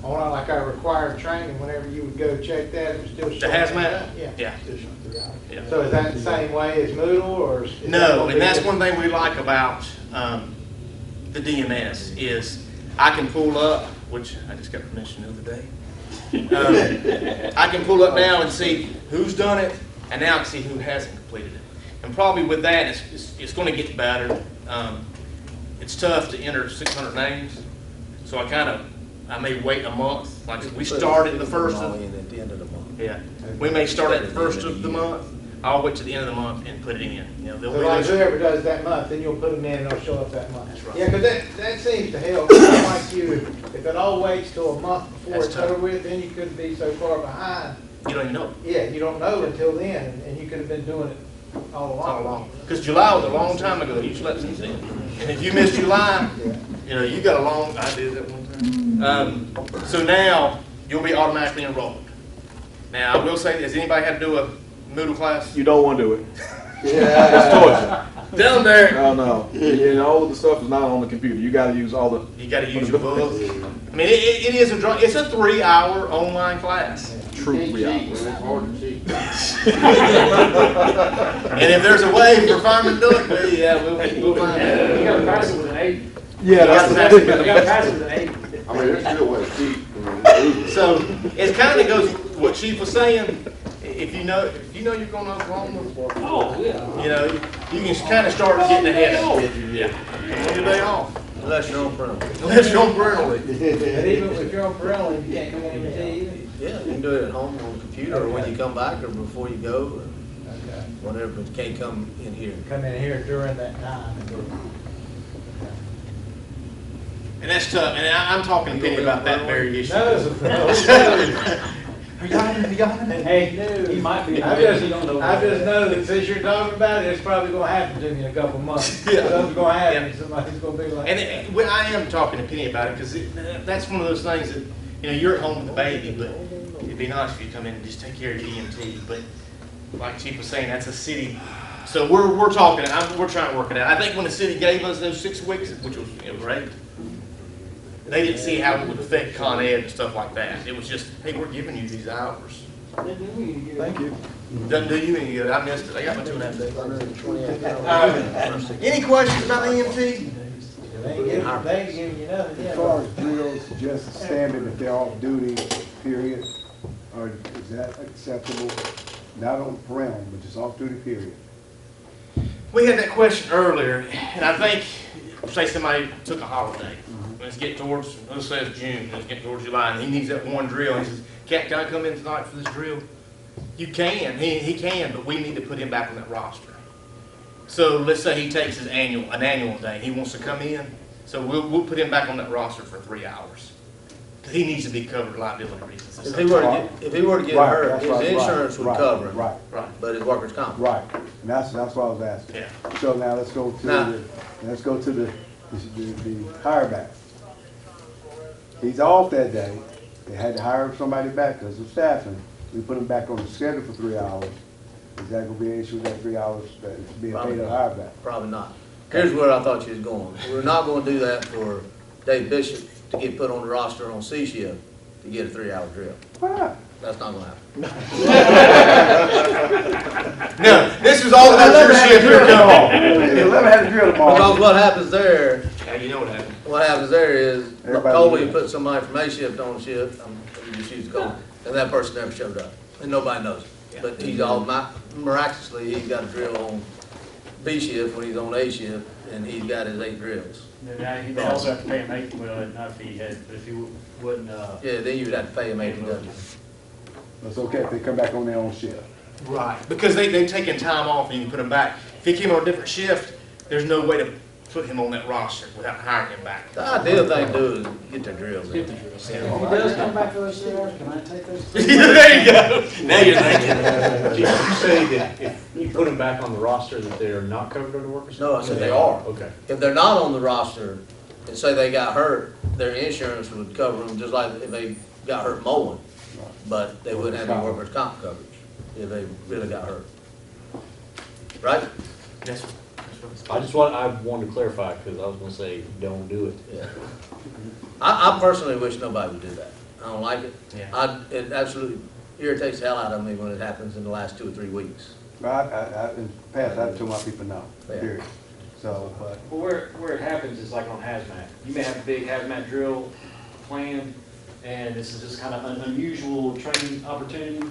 on like our required training. Whenever you would go check that, it was still showing. hazmat? Yeah. Yeah. Still showing 3 hours. Yeah. So is that the same way as Moodle, or? Is that No, gonna and be that's different? one thing we like about the DMS is I can pull up, which I just got permission the other day. I can pull up now and see who's done it, and now I can see who hasn't completed it. And probably with that, it's going to get better. It's tough to enter 600 names, so I may wait a month. Like we started the first of, At the end of the month. yeah, we may start at the first of the month. I'll wait to the end of the month and put it in. You know, So there'll be like those- whoever does that month, then you'll put them in and they'll show up that month. That's right. Yeah, because that seems to help. It's not like you, if it all waits till a month before That's it's tough. over with, then you couldn't be so far behind. you don't even know. Yeah, you don't know until then, and you could have been doing it all along. All along. Because July was a long time ago, you slept since then. And if you missed July, you know, you got a long, I did that one time. So now, you'll be automatically enrolled. Now, I will say, has anybody had to do a Moodle class? You don't want to do it. Yeah. It's torture. Tell them, Derek. No. Yeah, all of the stuff is not on the computer. You gotta use all the. You gotta use your book. I mean, it is it's a 3-hour online class. True reality. It's hard to cheat. And if there's a way for firemen to do it, yeah, we'll find it. You gotta pass it with an 8. Yeah, that's You gotta the You thing. gotta pass it with an 8. I mean, there's still ways to cheat. I mean, So it kind of goes, what Chief was saying, if you know you're going to Oklahoma, Oh, yeah. you know, you can kind of start getting ahead of it. Yeah. Come on your day off. Unless you're on parental. Unless you're on parental leave. But even if you're on parental, you can't come on the TV. Yeah, you can do it at home on the computer, or when you come back, or before you go, or Okay. whatever, but you can't come in here. Come in here during that time and do. And that's tough, and I'm talking to Penny about that very issue. Hey, He might be. I just know that since you're talking about it, it's probably gonna happen to me in a couple of months. Yeah. Something's gonna happen, Yeah. somebody's gonna be like. Well, I am talking to Penny about it, because that's one of those things that, you know, you're at home with the baby, but it'd be nice if you come in and just take care of your EMT, but like Chief was saying, that's a city, so we're talking, we're trying to work it out. I think when the city gave us those 6 weeks, which was, great, they didn't see how it would affect Con Ed and stuff like that. It was just, hey, we're giving you these hours. Thank you. Doesn't do you any good. I missed it. I got my 2.5 days. 128 hours. Any questions about the EMT? They ain't giving you nothing, As far yeah. as drills, just standard if they're off duty, period, or is that acceptable? Not on parental, but just off duty, period. We had that question earlier, and I think, say somebody took a holiday, and it's getting towards, let's say it's June, and it's getting towards July, and he needs that one drill, and he says, can I come in tonight for this drill? You can, he can, but we need to put him back on that roster. So let's say he takes an annual day, he wants to come in, so we'll put him back on that roster for 3 hours. Because he needs to be covered for liability reasons. If he were to get Right, hurt, that's his right, insurance would right, cover him, Right, Right. but his workers' comp. right, and that's what I was asking. Yeah. So now let's go to Now- the hire back. He's off that day, they had to hire somebody back because of staffing, we put him back on the schedule for 3 hours. Is that gonna be an issue, that 3 hours, that it's being Probably paid at not. hire back? Probably not. Here's where I thought you was going. We're not gonna do that for Dave Bishop to get put on the roster on C shift to get a 3-hour drill. Why not? That's not gonna happen. No, this is all about your shift you're coming. Hey, let me have the drill tomorrow. Because what happens there, Yeah, you know what happened. what happens there is, Everybody Coley knows. put somebody from A shift on shift, I'm just using Coley, and that person never showed up, and nobody knows. But he's miraculously, he's got a drill on B shift when he's on A shift, and he's got his 8 drills. Now, he'd also have to pay him 8, well, not if he had, but if he wouldn't, Yeah, then you would have to pay him $80. It's okay if they come back on their own shift. Right, because they've taken time off and you can put him back. If he came on a different shift, there's no way to put him on that roster without hiring him back. The ideal thing to do is get their drills in. get the drills. If he does come back for those 3 hours, can I take those? There you go. Now you're thinking. Did you say that if you put them back on the roster that they are not covered under workers' No, I comp? said they are. Okay. If they're not on the roster, and say they got hurt, their insurance would cover them, just like if they got hurt mowing. But they wouldn't have any workers' comp coverage if they really got hurt. Right? Yes. I wanted to clarify, because I was gonna say, don't do it. Yeah. I personally wish nobody would do that. I don't like it. Yeah. It absolutely irritates the hell out of me when it happens in the last 2 or 3 weeks. In the past, I've told my people no, Yeah. period. So, but, Well, where it happens is like on hazmat. You may have a big hazmat drill planned, and this is just kind of an unusual training opportunity,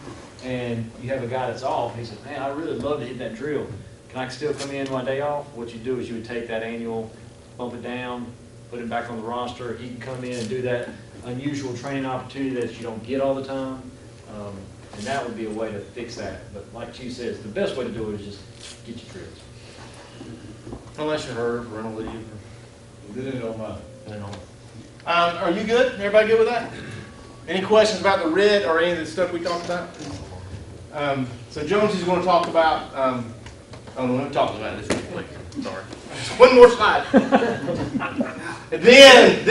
and you have a guy that's off, and he says, man, I really love to hit that drill. Can I still come in my day off? What you do is you would take that annual, bump it down, put him back on the roster. He can come in and do that unusual training opportunity that you don't get all the time. And that would be a way to fix that. But like Chief says, the best way to do it is just get your drills. Unless you're hurt, rental leave. Then it don't matter. Are you good? Everybody good with that? Any questions about the writ or any of the stuff we talked about? So Jones is going to talk about, oh, no, we've talked about this real quick. Sorry. One more slide. Then,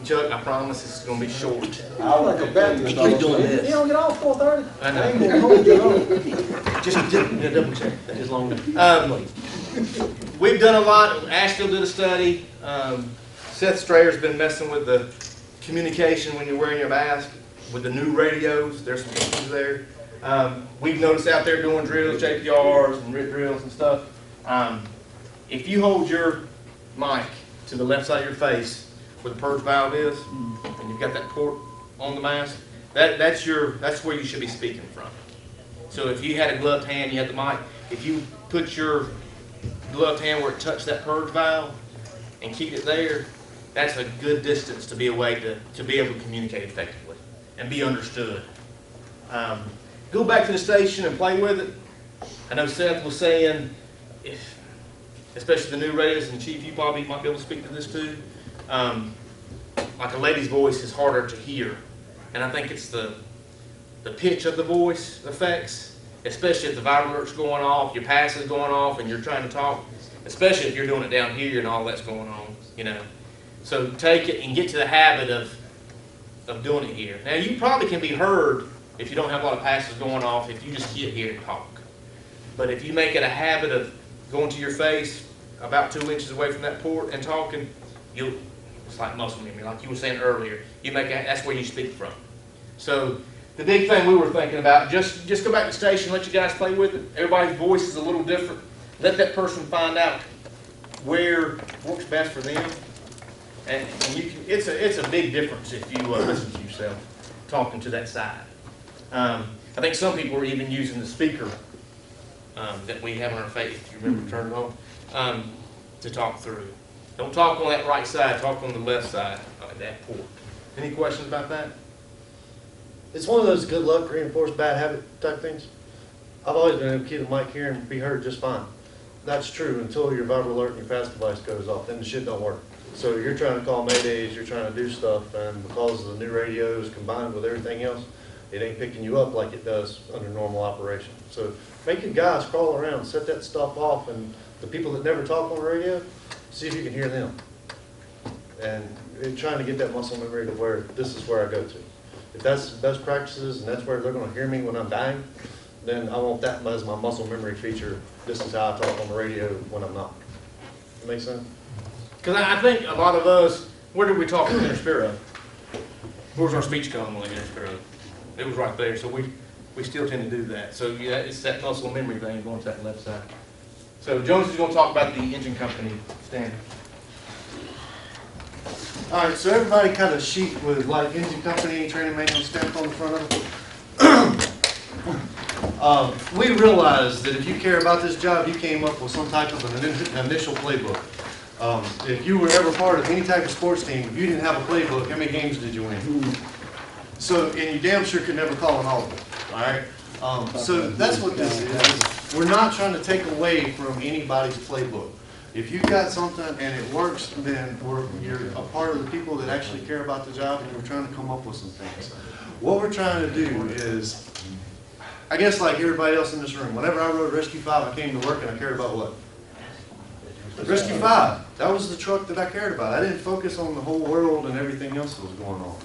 Chuck, I promise this is gonna be short. I like a Baptist. Keep doing You this. don't get off 4:30? I I ain't know. gonna hold you on. Just Double check, that is long enough. We've done a lot. Asheville did a study. Seth Strayer's been messing with the communication when you're wearing your mask with the new radios. There's some issues there. We've noticed out there doing drills, JPRs and RIT drills and stuff. If you hold your mic to the left side of your face where the purge valve is, and you've got that port on the mask, that's where you should be speaking from. So if you had a gloved hand, you had the mic, if you put your gloved hand where it touched that purge valve and keep it there, that's a good distance to be away to be able to communicate effectively and be understood. Go back to the station and play with it. I know Seth was saying, especially the new radios, and Chief, you probably might be able to speak to this too. Like a lady's voice is harder to hear, and I think it's the pitch of the voice affects, especially if the viral alert's going off, your pass is going off, and you're trying to talk, especially if you're doing it down here and all that's going on, you know. So take it and get to the habit of doing it here. Now you probably can be heard if you don't have a lot of passes going off, if you just get here and talk. But if you make it a habit of going to your face about 2 inches away from that port and talking, it's like muscle memory, like you were saying earlier. That's where you speak from. So the big thing we were thinking about, just go back to the station, let you guys play with it. Everybody's voice is a little different. Let that person find out where works best for them. And it's a big difference if you listen to yourself talking to that side. I think some people are even using the speaker that we have on our face, if you remember to turn it on, to talk through. Don't talk on that right side, talk on the left side of that port. Any questions about that? It's one of those good luck reinforced bad habit type things. I've always been able to keep the mic here and be heard just fine. That's true until your viral alert and your fast device goes off, then the shit don't work. So you're trying to call maydays, you're trying to do stuff, and because of the new radios combined with everything else, it ain't picking you up like it does under normal operation. So make your guys crawl around, set that stuff off, and the people that never talk on the radio, see if you can hear them. And trying to get that muscle memory to where this is where I go to. If that's best practices and that's where they're going to hear me when I'm dying, then I want that as my muscle memory feature. This is how I talk on the radio when I'm not. That make sense? Because I think a lot of us, where did we talk in Greensboro? Where's our speech column in Greensboro? It was right there, so we still tend to do that. So yeah, it's that muscle memory thing going to that left side. So Jones is going to talk about the engine company standard. All right, so everybody got a sheet with like engine company, training manual stamped on the front of it. We realized that if you care about this job, you came up with some type of an initial playbook. If you were ever part of any type of sports team, if you didn't have a playbook, how many games did you win? So, and you damn sure could never call an audible, all right? So that's what this is. We're not trying to take away from anybody's playbook. If you've got something and it works, then you're a part of the people that actually care about the job, and we're trying to come up with some things. What we're trying to do is, I guess like everybody else in this room, whenever I rode Rescue 5, I came to work and I cared about what? Rescue 5. That was the truck that I cared about. I didn't focus on the whole world and everything else that was going on.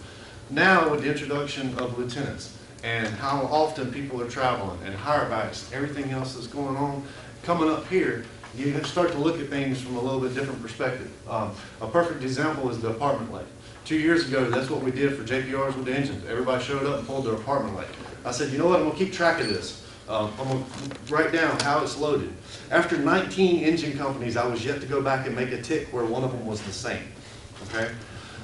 Now, with the introduction of lieutenants and how often people are traveling and hirebacks, everything else that's going on, coming up here, you have to start to look at things from a little bit different perspective. A perfect example is the apartment light. 2 years ago, that's what we did for JPRs with the engines. Everybody showed up and pulled their apartment light. I said, you know what, I'm going to keep track of this. I'm going to write down how it's loaded. After 19 engine companies, I was yet to go back and make a tick where one of them was the same. Okay?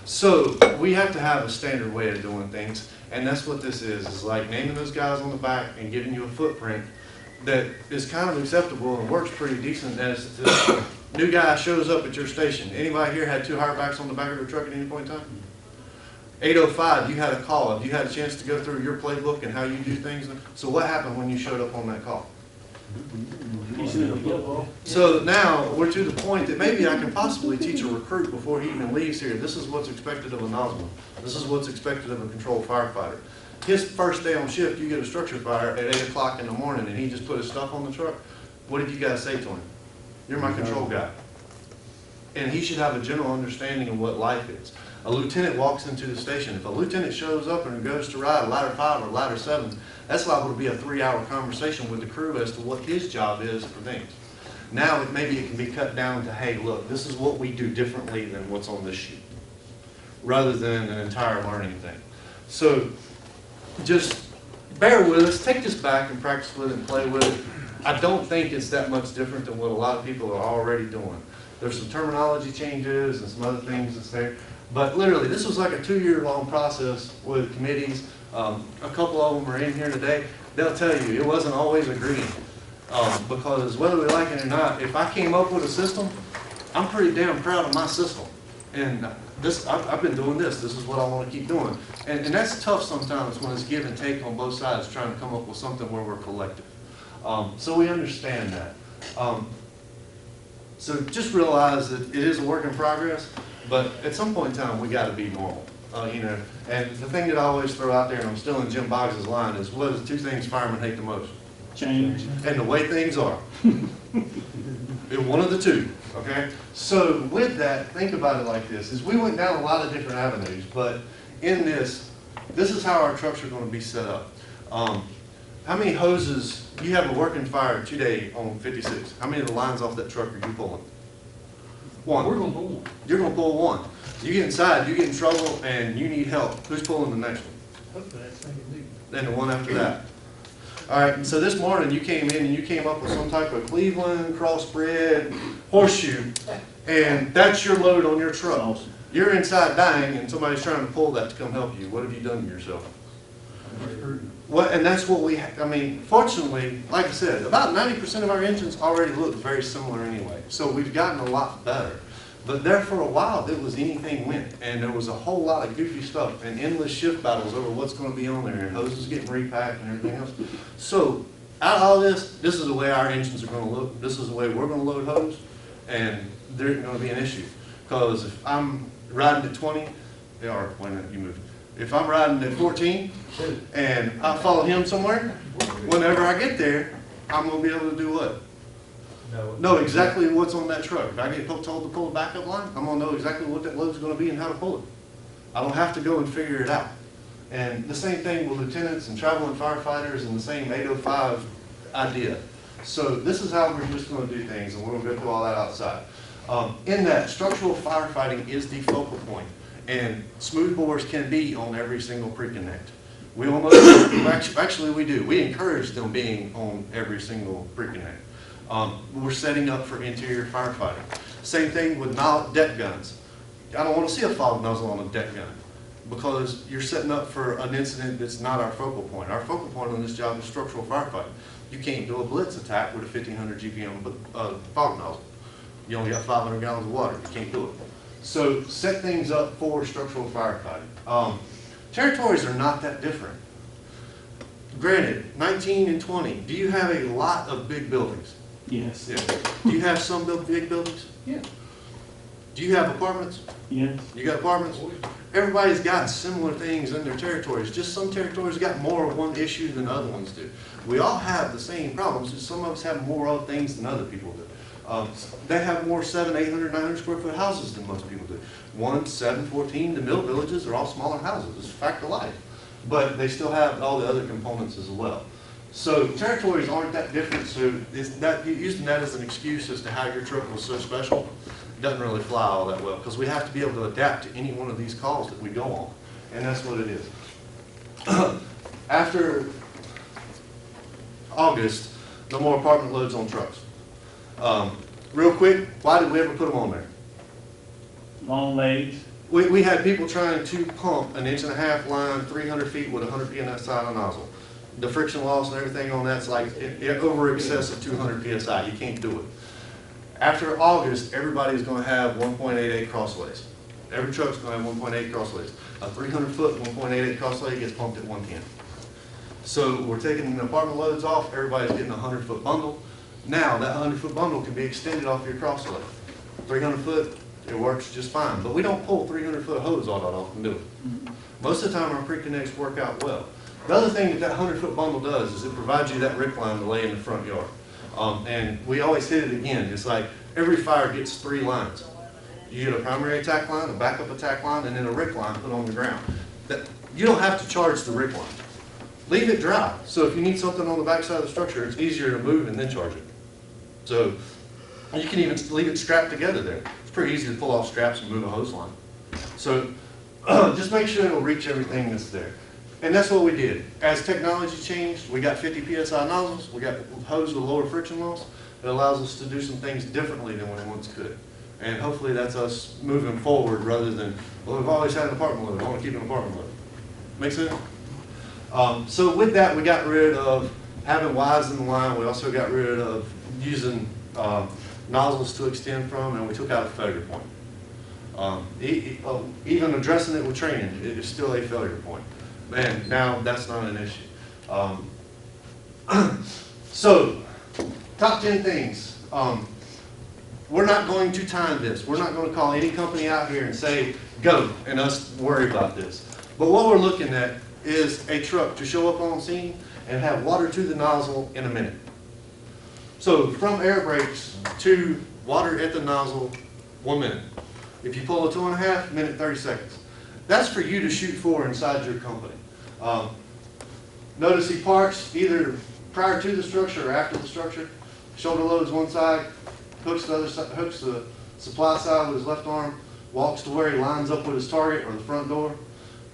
So we have to have a standard way of doing things, and that's what this is like naming those guys on the back and giving you a footprint that is kind of acceptable and works pretty decent as the new guy shows up at your station. Anybody here had 2 hirebacks on the back of their truck at any point in time? 8:05, you had a call. Have you had a chance to go through your playbook and how you do things? So what happened when you showed up on that call? So now we're to the point that maybe I can possibly teach a recruit before he even leaves here. This is what's expected of a nozzleman. This is what's expected of a controlled firefighter. His first day on shift, you get a structure fire at 8 o'clock in the morning and he just put his stuff on the truck. What did you guys say to him? You're my control guy. and he should have a general understanding of what life is. A lieutenant walks into the station. If a lieutenant shows up and goes to ride ladder 5 or ladder 7, that's liable to be a 3-hour conversation with the crew as to what his job is for things. Now, maybe it can be cut down to, hey, look, this is what we do differently than what's on this sheet, rather than an entire learning thing. So just bear with us, take this back and practice with it and play with it. I don't think it's that much different than what a lot of people are already doing. There's some terminology changes and some other things that's there. But literally, this was like a 2-year-long process with committees. A couple of them are in here today. They'll tell you it wasn't always agreed. Because whether we like it or not, if I came up with a system, I'm pretty damn proud of my system. And I've been doing this. This is what I want to keep doing. And that's tough sometimes when it's give and take on both sides, trying to come up with something where we're collective. So we understand that. So just realize that it is a work in progress, but at some point in time, we got to be normal. You know, and the thing that I always throw out there, and I'm still in Jim Boggs' line, is what are the 2 things firemen hate the most? Change. And the way things are. One of the 2, okay? So with that, think about it like this, is we went down a lot of different avenues, but in this is how our trucks are going to be set up. How many hoses, you have a working fire today on 56, how many of the lines off that truck are you pulling? 1. We're gonna pull one. You're going to pull 1. You get inside, you get in trouble, and you need help. Who's pulling the next one? Then the one after that. All right, so this morning you came in and you came up with some type of Cleveland, crossbred, horseshoe, and that's your load on your truck. Awesome. You're inside dying and somebody's trying to pull that to come help you. What have you done to yourself? Well, and that's what I mean, fortunately, like I said, about 90% of our engines already look very similar anyway. So we've gotten a lot better. But there for a while, it was anything went. And there was a whole lot of goofy stuff and endless shift battles over what's going to be on there. And hoses getting repacked and everything else. So out of all this is the way our engines are going to look. This is the way we're going to load hose. And there ain't going to be an issue. Because if I'm riding at 20, or wait a minute, you moved. If I'm riding at 14 and I follow him somewhere, whenever I get there, I'm going to be able to do what? Know exactly what's on that truck. If I get told to pull a backup line, I'm going to know exactly what that load's going to be and how to pull it. I don't have to go and figure it out. And the same thing with lieutenants and traveling firefighters and the same 805 idea. So this is how we're just going to do things, and we're going to go through all that outside. In that, structural firefighting is the focal point. And smooth bores can be on every single pre-connect. We almost, actually we do. We encourage them being on every single pre-connect. We're setting up for interior firefighting. Same thing with deck guns. I don't want to see a fog nozzle on a deck gun because you're setting up for an incident that's not our focal point. Our focal point on this job is structural firefighting. You can't do a blitz attack with a 1500 GPM fog nozzle. You only got 500 gallons of water. You can't do it. So set things up for structural firefighting. Territories are not that different. Granted, 19 and 20, do you have a lot of big buildings? Yes. Yeah. Do you have some big buildings? Yeah. Do you have apartments? Yes. You got apartments? Everybody's got similar things in their territories. Just some territories got more of one issue than other ones do. We all have the same problems. Just some of us have more of things than other people do. They have more 700, 800, 900 square foot houses than most people do. 1, 7, 14, the mill villages are all smaller houses. It's a fact of life. But they still have all the other components as well. So territories aren't that different. So using that as an excuse as to how your truck was so special doesn't really fly all that well, because we have to be able to adapt to any one of these calls that we go on. And that's what it is. After August, no more apartment loads on trucks. Real quick, why did we ever put them on there? Long legs. We had people trying to pump an 1.5 inch line, 300 feet with 100 PSI on a nozzle. The friction loss and everything on that's like over excess of 200 PSI. You can't do it. After August, everybody's going to have 1.88 crosslays. Every truck's going to have 1.8 crosslays. A 300 foot 1.88 crosslay gets pumped at 110. So we're taking the apartment loads off. Everybody's getting a 100 foot bundle. Now that 100 foot bundle can be extended off your crosslay. 300 foot, it works just fine. But we don't pull 300 foot hose off and do it. Most of the time our pre-connects work out well. The other thing that 100 foot bundle does is it provides you that rick line to lay in the front yard. And we always hit it again. It's like every fire gets 3 lines. You get a primary attack line, a backup attack line, and then a rick line put on the ground. You don't have to charge the rick line. Leave it dry. So if you need something on the backside of the structure, it's easier to move and then charge it. So you can even leave it strapped together there. It's pretty easy to pull off straps and move a hose line. So just make sure it'll reach everything that's there. And that's what we did. As technology changed, we got 50 PSI nozzles, we got hose with lower friction loss. It allows us to do some things differently than we once could. And hopefully that's us moving forward rather than, well, we've always had an apartment load, I want to keep an apartment load. Make sense? So with that, we got rid of having Ys in the line. We also got rid of using nozzles to extend from, and we took out a failure point. Even addressing it with training, it is still a failure point. And now that's not an issue. So, top 10 things. We're not going to time this. We're not going to call any company out here and say, go, and us worry about this. But what we're looking at is a truck to show up on scene and have water to the nozzle in a minute. So from air brakes to water at the nozzle, 1 minute. If you pull a 2.5, minute 30 seconds. That's for you to shoot for inside your company. Notice he parks either prior to the structure or after the structure. Shoulder loads one side, hooks the other side, hooks the supply side with his left arm, walks to where he lines up with his target or the front door.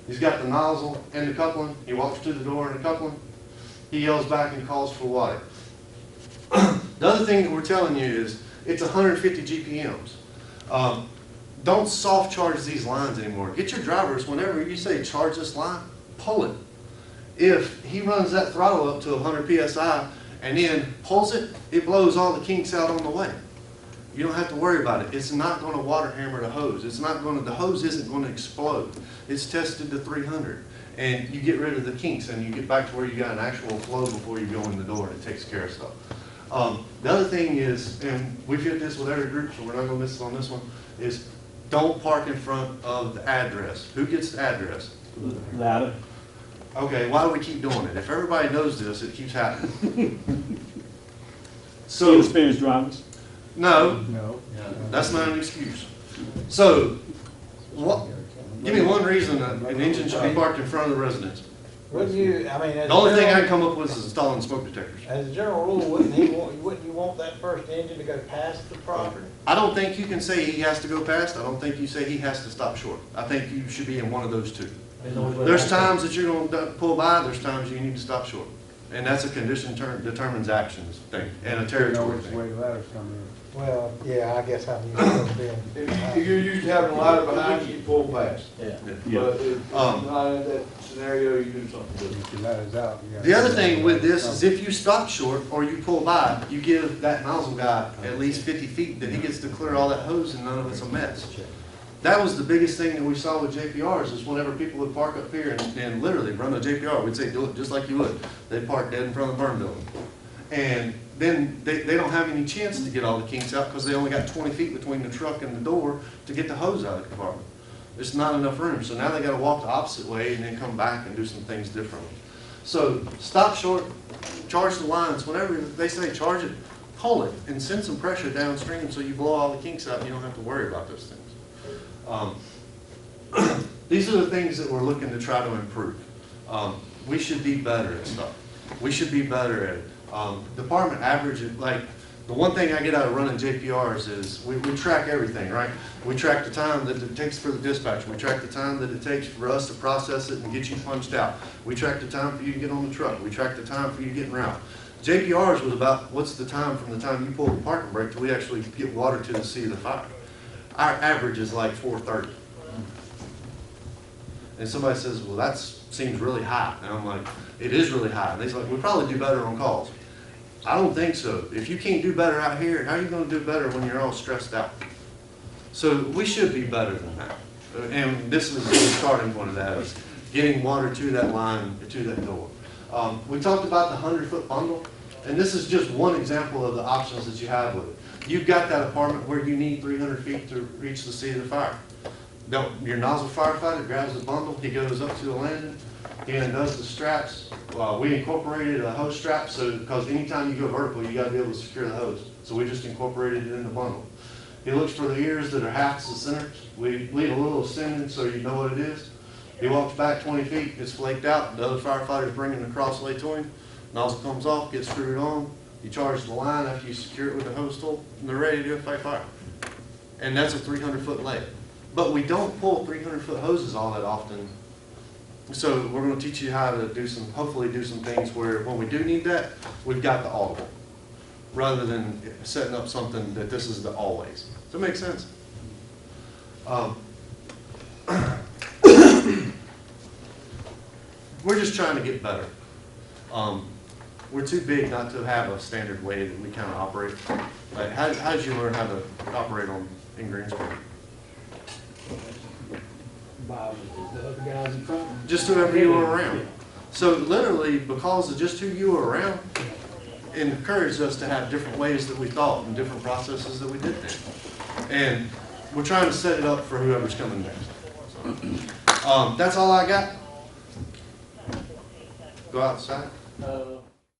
He's got the nozzle and the coupling. He walks to the door and the coupling. He yells back and calls for water. The other thing that we're telling you is it's 150 GPMs. Don't soft charge these lines anymore. Get your drivers, whenever you say charge this line, pull it. If he runs that throttle up to 100 PSI and then pulls it, it blows all the kinks out on the way. You don't have to worry about it. It's not going to water hammer the hose. It's not going to, the hose isn't going to explode. It's tested to 300. And you get rid of the kinks and you get back to where you got an actual flow before you go in the door and it takes care of stuff. The other thing is, and we've hit this with every group, so we're not going to miss it on this one, is don't park in front of the address. Who gets the address? Ladder. Okay, why do we keep doing it? If everybody knows this, it keeps happening. So, Inexperienced drivers. no, No. that's not an excuse. So, what, give me one reason an engine should be parked in front of the residence. Wouldn't you, I mean, as The only a thing I general- can come up with is installing smoke detectors. as a general rule, wouldn't you want that first engine to go past the property? I don't think you can say he has to go past. I don't think you say he has to stop short. I think you should be in one of those two. There's times that you're going to pull by, there's times you need to stop short. And that's a condition determines actions thing, and a You know territory which thing. way the ladders come in. Well, yeah, I guess I'm used to being. If you're used to having a ladder behind you, you pull past. Yeah. Yeah. But if not in that scenario, you do something different. If your ladder's out, you gotta- The other thing with this is if you stop short or you pull by, you give that nozzle guy at least 50 feet that he gets to clear all that hose and none of it's a mess. That was the biggest thing that we saw with JPRs is whenever people would park up here and literally run a JPR, we'd say do it just like you would. They'd park dead in front of the burn building. And then they don't have any chance to get all the kinks out because they only got 20 feet between the truck and the door to get the hose out of the compartment. There's not enough room, so now they gotta walk the opposite way and then come back and do some things differently. So stop short, charge the lines, whenever they say charge it, pull it and send some pressure downstream so you blow all the kinks out and you don't have to worry about those things. These are the things that we're looking to try to improve. We should be better at stuff. We should be better at it. Department average, like, the one thing I get out of running JPRs is we track everything, right? We track the time that it takes for the dispatch. We track the time that it takes for us to process it and get you punched out. We track the time for you to get on the truck. We track the time for you to get en route. JPRs was about what's the time from the time you pull the parking brake till we actually get water to the scene of the fire. Our average is like 4:30. And somebody says, well, that seems really high. And I'm like, it is really high. And they're like, we probably do better on calls. I don't think so. If you can't do better out here, how are you going to do better when you're all stressed out? So we should be better than that. And this is the starting point of that, is getting water to that line, to that door. We talked about the 100-foot bundle, and this is just one example of the options that you have with it. You've got that apartment where you need 300 feet to reach the scene of the fire. Your nozzle firefighter grabs the bundle, he goes up to the landing, and does the straps. We incorporated a hose strap, so because anytime you go vertical, you got to be able to secure the hose. So we just incorporated it in the bundle. He looks for the ears that are half the center. We leave a little ascending so you know what it is. He walks back 20 feet, it's flaked out. The other firefighter's bringing the crosslay to him. Nozzle comes off, gets screwed on. You charge the line after you secure it with the hose tool, and they're ready to go fight fire. And that's a 300-foot leg. But we don't pull 300-foot hoses all that often. So we're going to teach you how to do some, hopefully do some things where when we do need that, we've got the audible, rather than setting up something that this is the always. Does that make sense? We're just trying to get better. We're too big not to have a standard way that we kind of operate. Like, how did you learn how to operate in Greensboro? Bob, the other guys in front. Just whoever you were around. So literally, because of just who you were around, it encouraged us to have different ways that we thought and different processes that we did things. And we're trying to set it up for whoever's coming next. That's all I got. Go outside.